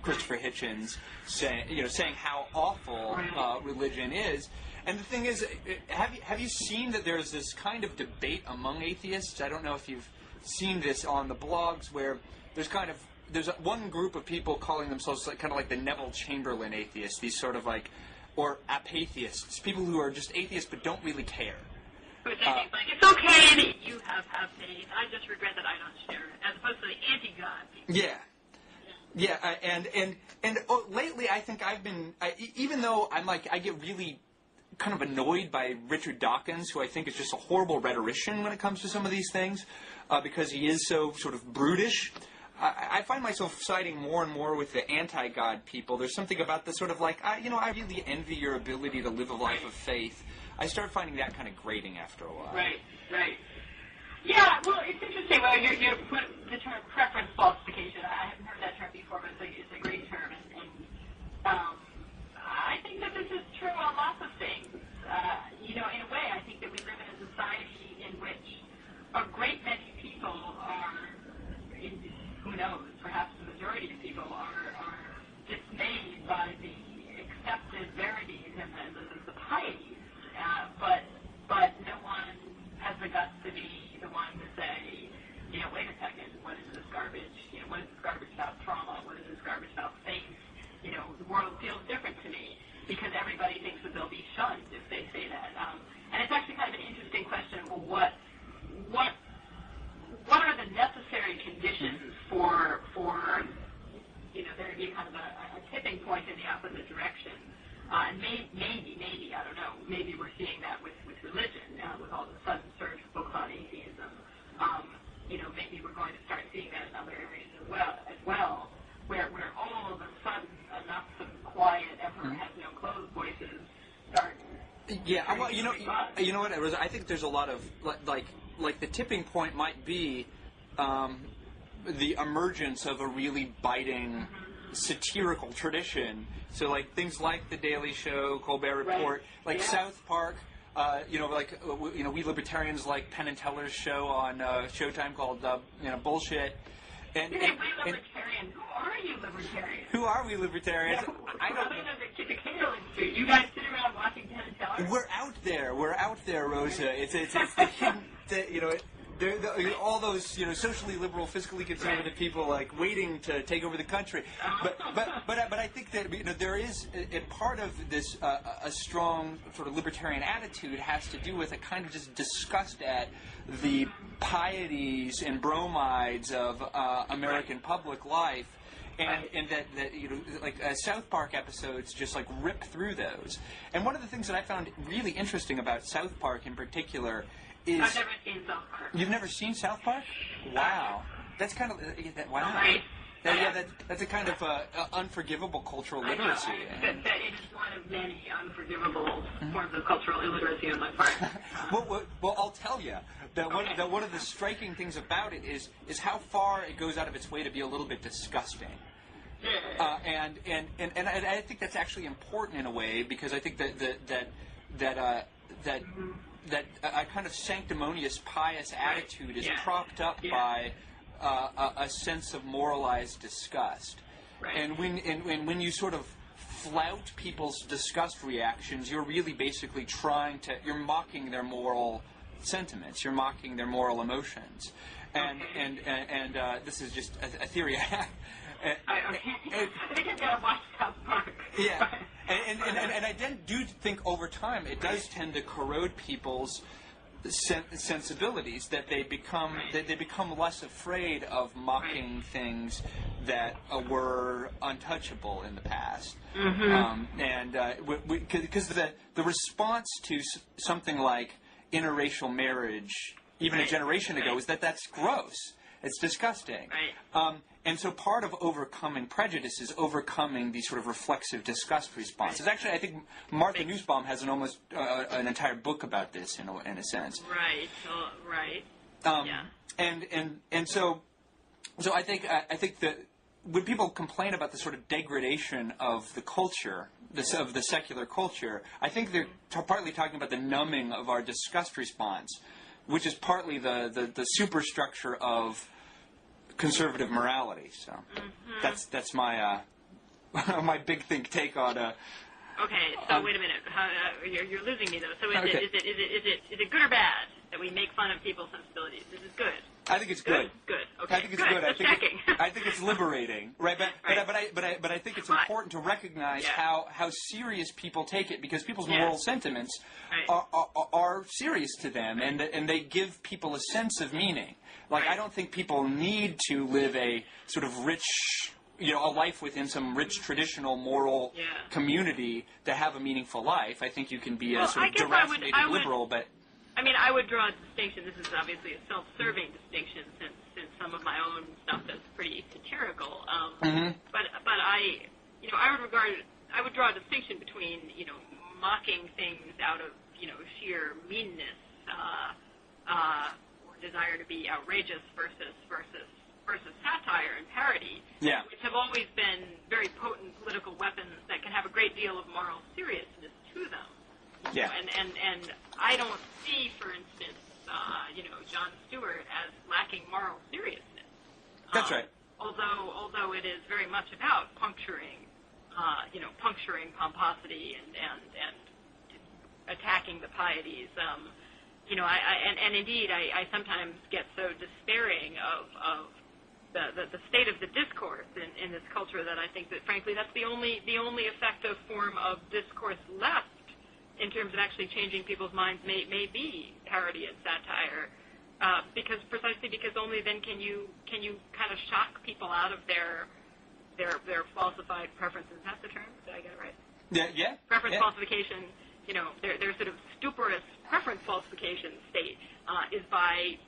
Speaker 1: Christopher Hitchens saying how awful religion is. And the thing is, have you seen that there's this kind of debate among atheists? I don't know if you've seen this on the blogs, where there's one group of people calling themselves kind of like the Neville Chamberlain atheists, these sort of or apatheists, people who are just atheists but don't really care.
Speaker 2: Which I think, it's okay that you have faith. I just regret that I don't share it, as opposed to the anti-God people. And lately I think I've been, even though I get really kind of annoyed by Richard Dawkins, who I think is just a horrible rhetorician when it comes to some of these things, because he is so sort of brutish. I find myself siding more and more with the anti-God people. There's something about the sort of I really envy your ability to live a life of faith. I start finding that kind of grating after a while. Right. Yeah, well, it's interesting. Well, you put the term preference falsification. I haven't heard that term before, but it's a great term. And I think that this is true on lots of things. In a way, I think that we live in a society in which a great many people are, who knows, perhaps the majority of people are dismayed by the accepted verities and the piety. But no one has the guts to be the one to say, wait a second, what is this garbage? What is this garbage about trauma? What is this garbage about faith? The world feels different to me, because everybody thinks that they'll be shunned if they say that. And it's actually kind of an interesting question. Well, what
Speaker 1: that, Rosa. I think there's a lot of like the tipping point might be the emergence of a really biting satirical tradition. So like things like The Daily Show, Colbert Report, like South Park. We libertarians like Penn and Teller's show on Showtime called Bullshit. And
Speaker 2: libertarian. Who are you, libertarians?
Speaker 1: Who are we libertarians? I don't know.
Speaker 2: You guys sit around watching Penn and Teller?
Speaker 1: We're out there, Rosa. It's the hidden, all those socially liberal, fiscally conservative people like waiting to take over the country. But I think that there is a part of this a strong sort of libertarian attitude has to do with a kind of just disgust at the pieties and bromides of American public life. And that South Park episodes just like rip through those. And one of the things that I found really interesting about South Park in particular is...
Speaker 2: I've never seen South Park.
Speaker 1: You've never seen South Park? Wow. That's kind of... wow.
Speaker 2: Right.
Speaker 1: That's a kind of unforgivable cultural literacy.
Speaker 2: That it is one of many unforgivable forms of cultural illiteracy on my part.
Speaker 1: Well, I'll tell you that one of the striking things about it is how far it goes out of its way to be a little bit disgusting. And I think that's actually important in a way, because I think that a kind of sanctimonious, pious attitude is propped up by a sense of moralized disgust.
Speaker 2: Right.
Speaker 1: And when you sort of flout people's disgust reactions, you're really basically you're mocking their moral sentiments, you're mocking their moral emotions. And this is just a theory I have.
Speaker 2: I think I've got to watch South Park.
Speaker 1: Yeah. And I do think over time it does tend to corrode people's sensibilities, that they become less afraid of mocking things that were untouchable in the past. Because the response to something like interracial marriage, even a generation ago, is that's gross. It's disgusting.
Speaker 2: Right.
Speaker 1: And so part of overcoming prejudice is overcoming these sort of reflexive disgust responses. Actually, I think Martha Nussbaum has an entire book about this in a sense.
Speaker 2: Right. Right.
Speaker 1: And so I think that when people complain about the sort of degradation of the culture, of the secular culture, I think they're partly talking about the numbing of our disgust response, which is partly the superstructure of conservative morality. So that's my my big take on.
Speaker 2: Okay, so wait a minute. You're losing me though. So is it good or bad that we make fun of people's sensibilities? Is it good?
Speaker 1: I think it's good.
Speaker 2: Good. Okay.
Speaker 1: I think it's good. I think it's liberating, right? But I think it's important to recognize how serious people take it, because people's moral sentiments are serious to them, and they give people a sense of meaning. Like, I don't think people need to live a sort of rich, a life within some rich traditional moral community to have a meaningful life. I think you can be a sort of deracinated liberal, but...
Speaker 2: I mean, I would draw a distinction. This is obviously a self-serving distinction, since some of my own stuff is pretty satirical. But I would draw a distinction between mocking things out of sheer meanness or desire to be outrageous versus satire and parody, which have always been very potent political weapons that can have a great deal of moral seriousness to them.
Speaker 1: Yeah.
Speaker 2: And I don't see, for instance, Jon Stewart as lacking moral seriousness.
Speaker 1: That's right.
Speaker 2: Although it is very much about puncturing pomposity and attacking the pieties. And indeed, I sometimes get so despairing of the state of the discourse in this culture that I think that, frankly, that's the only effective form of discourse left in terms of actually changing people's minds may be parody and satire, precisely because only then can you kind of shock people out of their falsified preferences. That's the term? Did I get it right?
Speaker 1: Yeah.
Speaker 2: Preference falsification. Their sort of stuporous preference falsification state is by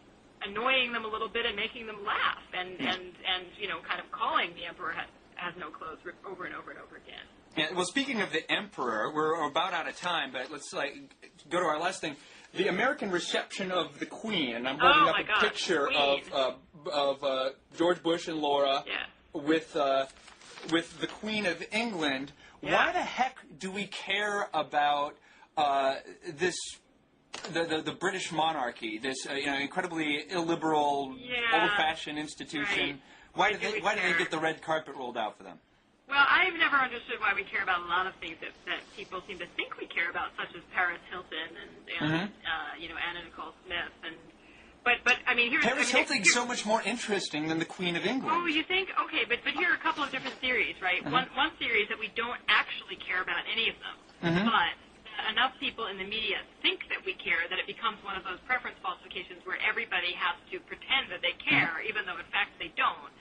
Speaker 2: annoying them a little bit and making them laugh, and kind of calling the emperor has no clothes over and over and over again.
Speaker 1: Yeah, well, speaking of the emperor, we're about out of time, but let's go to our last thing. the American reception of the Queen, and I'm holding up a picture of George Bush and Laura with the Queen of England. Yeah. Why the heck do we care about this? The British monarchy, this incredibly illiberal, old-fashioned institution. Why do they get the red carpet rolled out for them?
Speaker 2: Well, I've never understood why we care about a lot of things that people seem to think we care about, such as Paris Hilton and Anna Nicole Smith but I mean,
Speaker 1: Paris Hilton's so much more interesting than the Queen of England.
Speaker 2: Oh, you think? Okay, but here are a couple of different theories, right? One theory is that we don't actually care about any of them, but enough people in the media think that we care that it becomes one of those preference falsifications where everybody has to pretend that they care, even though in fact they don't,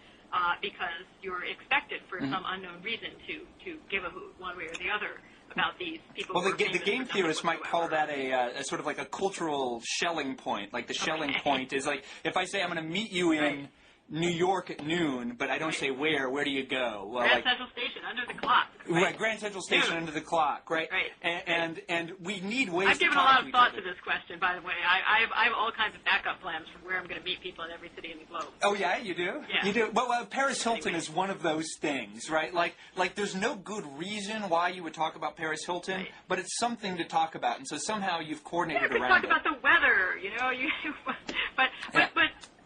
Speaker 2: because you're expected for some unknown reason to give a hoot one way or the other about these people.
Speaker 1: Well, the game theorists might call that a sort of like a cultural Schelling point. Like the Schelling point is like, if I say I'm going to meet you in New York at noon, but I don't say where do you go? Well,
Speaker 2: Grand Central Station, under the clock.
Speaker 1: Right, Grand Central Station, under the clock, right? And we need ways
Speaker 2: I've given a lot of thought to this question, by the way. I have all kinds of backup plans for where I'm going to meet people in every city in the globe.
Speaker 1: Oh, yeah, you do?
Speaker 2: Yeah.
Speaker 1: You do? Well, Paris Hilton is one of those things, right? Like there's no good reason why you would talk about Paris Hilton, but it's something to talk about, and so somehow you've coordinated around it.
Speaker 2: talk about the weather,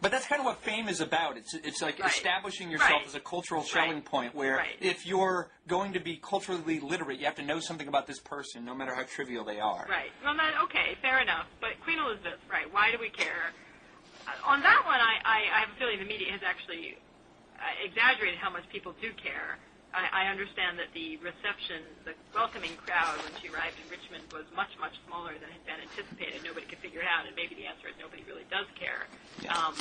Speaker 1: But that's kind of what fame is about. It's like establishing yourself as a cultural Schelling point where if you're going to be culturally literate, you have to know something about this person, no matter how trivial they are.
Speaker 2: Right. Well, okay, fair enough. But Queen Elizabeth, right, why do we care? On that one, I have a feeling the media has actually exaggerated how much people do care. I understand that the reception, the welcoming crowd when she arrived in Richmond was much, much smaller than had been anticipated. Nobody could figure it out, and maybe the answer is nobody really does care.
Speaker 1: Yeah.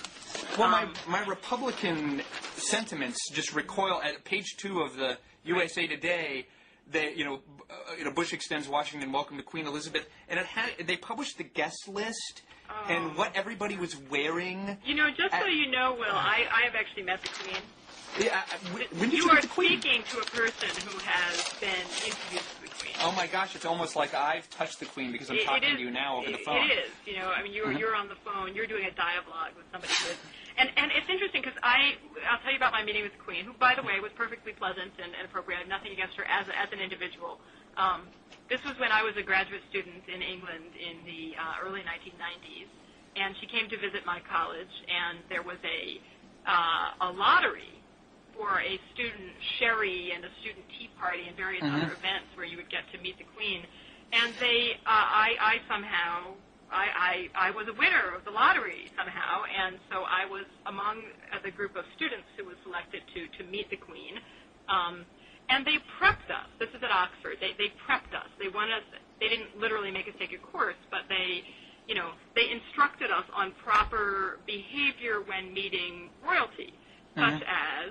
Speaker 1: Well, my Republican sentiments just recoil at page 2 of the USA Today. Bush extends Washington welcome to Queen Elizabeth, and they published the guest list and what everybody was wearing.
Speaker 2: Just so you know, Will, I have actually met the Queen.
Speaker 1: Yeah, when
Speaker 2: you are speaking to a person who has been introduced to the Queen.
Speaker 1: Oh my gosh, it's almost like I've touched the Queen because I'm talking to you now over the phone.
Speaker 2: It is. You're on the phone. You're doing a dialogue with somebody who is, and it's interesting because I'll tell you about my meeting with the Queen, who, by the way, was perfectly pleasant and appropriate. I have nothing against her as an individual. This was when I was a graduate student in England in the early 1990s, and she came to visit my college, and there was a lottery for a student sherry and a student tea party and various other events where you would get to meet the Queen. And I somehow was a winner of the lottery somehow, and so I was among the group of students who was selected to meet the Queen. And they prepped us. This is at Oxford. They prepped us. They wanted us. They didn't literally make us take a course, but they instructed us on proper behavior when meeting royalty. Such as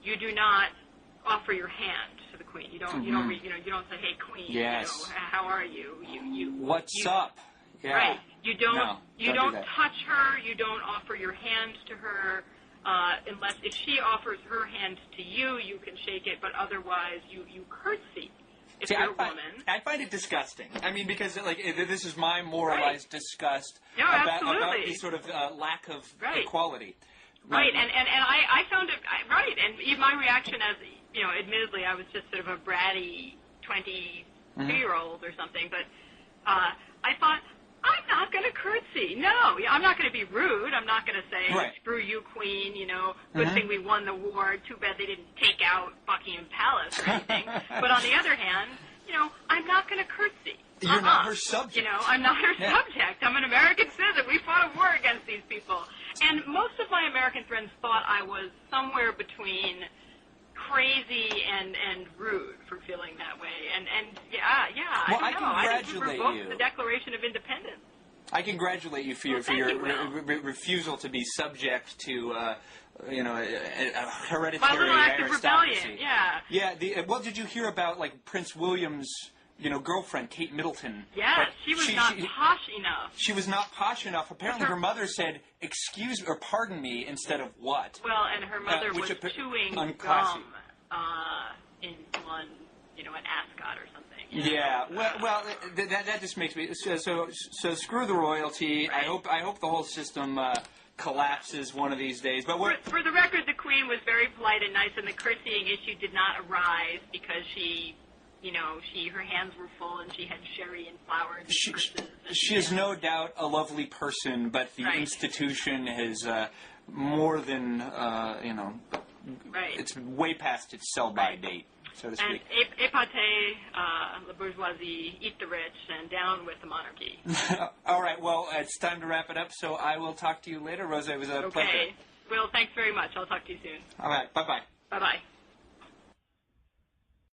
Speaker 2: you do not offer your hand to the Queen. You don't say, "Hey, Queen, how are you?"
Speaker 1: What's up? Yeah.
Speaker 2: Right. You don't
Speaker 1: do
Speaker 2: touch her. You don't offer your hand to her unless if she offers her hand to you, you can shake it. But otherwise, you curtsy. If you're a woman.
Speaker 1: I find it disgusting. I mean, because this is my moralized disgust about the sort of lack of equality.
Speaker 2: Right, and I found it, and my reaction as, admittedly I was just sort of a bratty 22-year-old or something, but I thought, I'm not going to curtsy. No, I'm not going to be rude. I'm not going to say, screw you, Queen, good thing we won the war. Too bad they didn't take out Buckingham Palace or anything. But on the other hand, I'm not going to curtsy.
Speaker 1: You're not her subject.
Speaker 2: I'm not her subject. I'm an American citizen. We fought a war against these people. And most of my American friends thought I was somewhere between crazy and rude for feeling that way. And
Speaker 1: well,
Speaker 2: I don't know.
Speaker 1: I congratulate
Speaker 2: you. The Declaration of Independence.
Speaker 1: I congratulate you for your refusal to be subject to a hereditary
Speaker 2: my little act of
Speaker 1: aristocracy.
Speaker 2: Rebellion. Yeah.
Speaker 1: Yeah. Well, did you hear about Prince William's girlfriend, Kate Middleton?
Speaker 2: Yes, she was not posh enough.
Speaker 1: She was not posh enough. Apparently her mother said, excuse or pardon me, instead of what?
Speaker 2: Well, and her mother was chewing gum in one, an ascot or something.
Speaker 1: Yeah, well, that just makes me so screw the royalty.
Speaker 2: Right.
Speaker 1: I hope the whole system collapses one of these days. But
Speaker 2: for the record, the Queen was very polite and nice, and the curtsying issue did not arise because her hands were full and she had sherry and flowers. And
Speaker 1: she is no doubt a lovely person, but the institution has more than it's way past its sell-by date, so to speak.
Speaker 2: And épatez la bourgeoisie, eat the rich, and down with the monarchy.
Speaker 1: All right, well, it's time to wrap it up, so I will talk to you later. Rosa, it was a pleasure.
Speaker 2: Okay. Well, thanks very much. I'll talk to you soon.
Speaker 1: All right, bye-bye.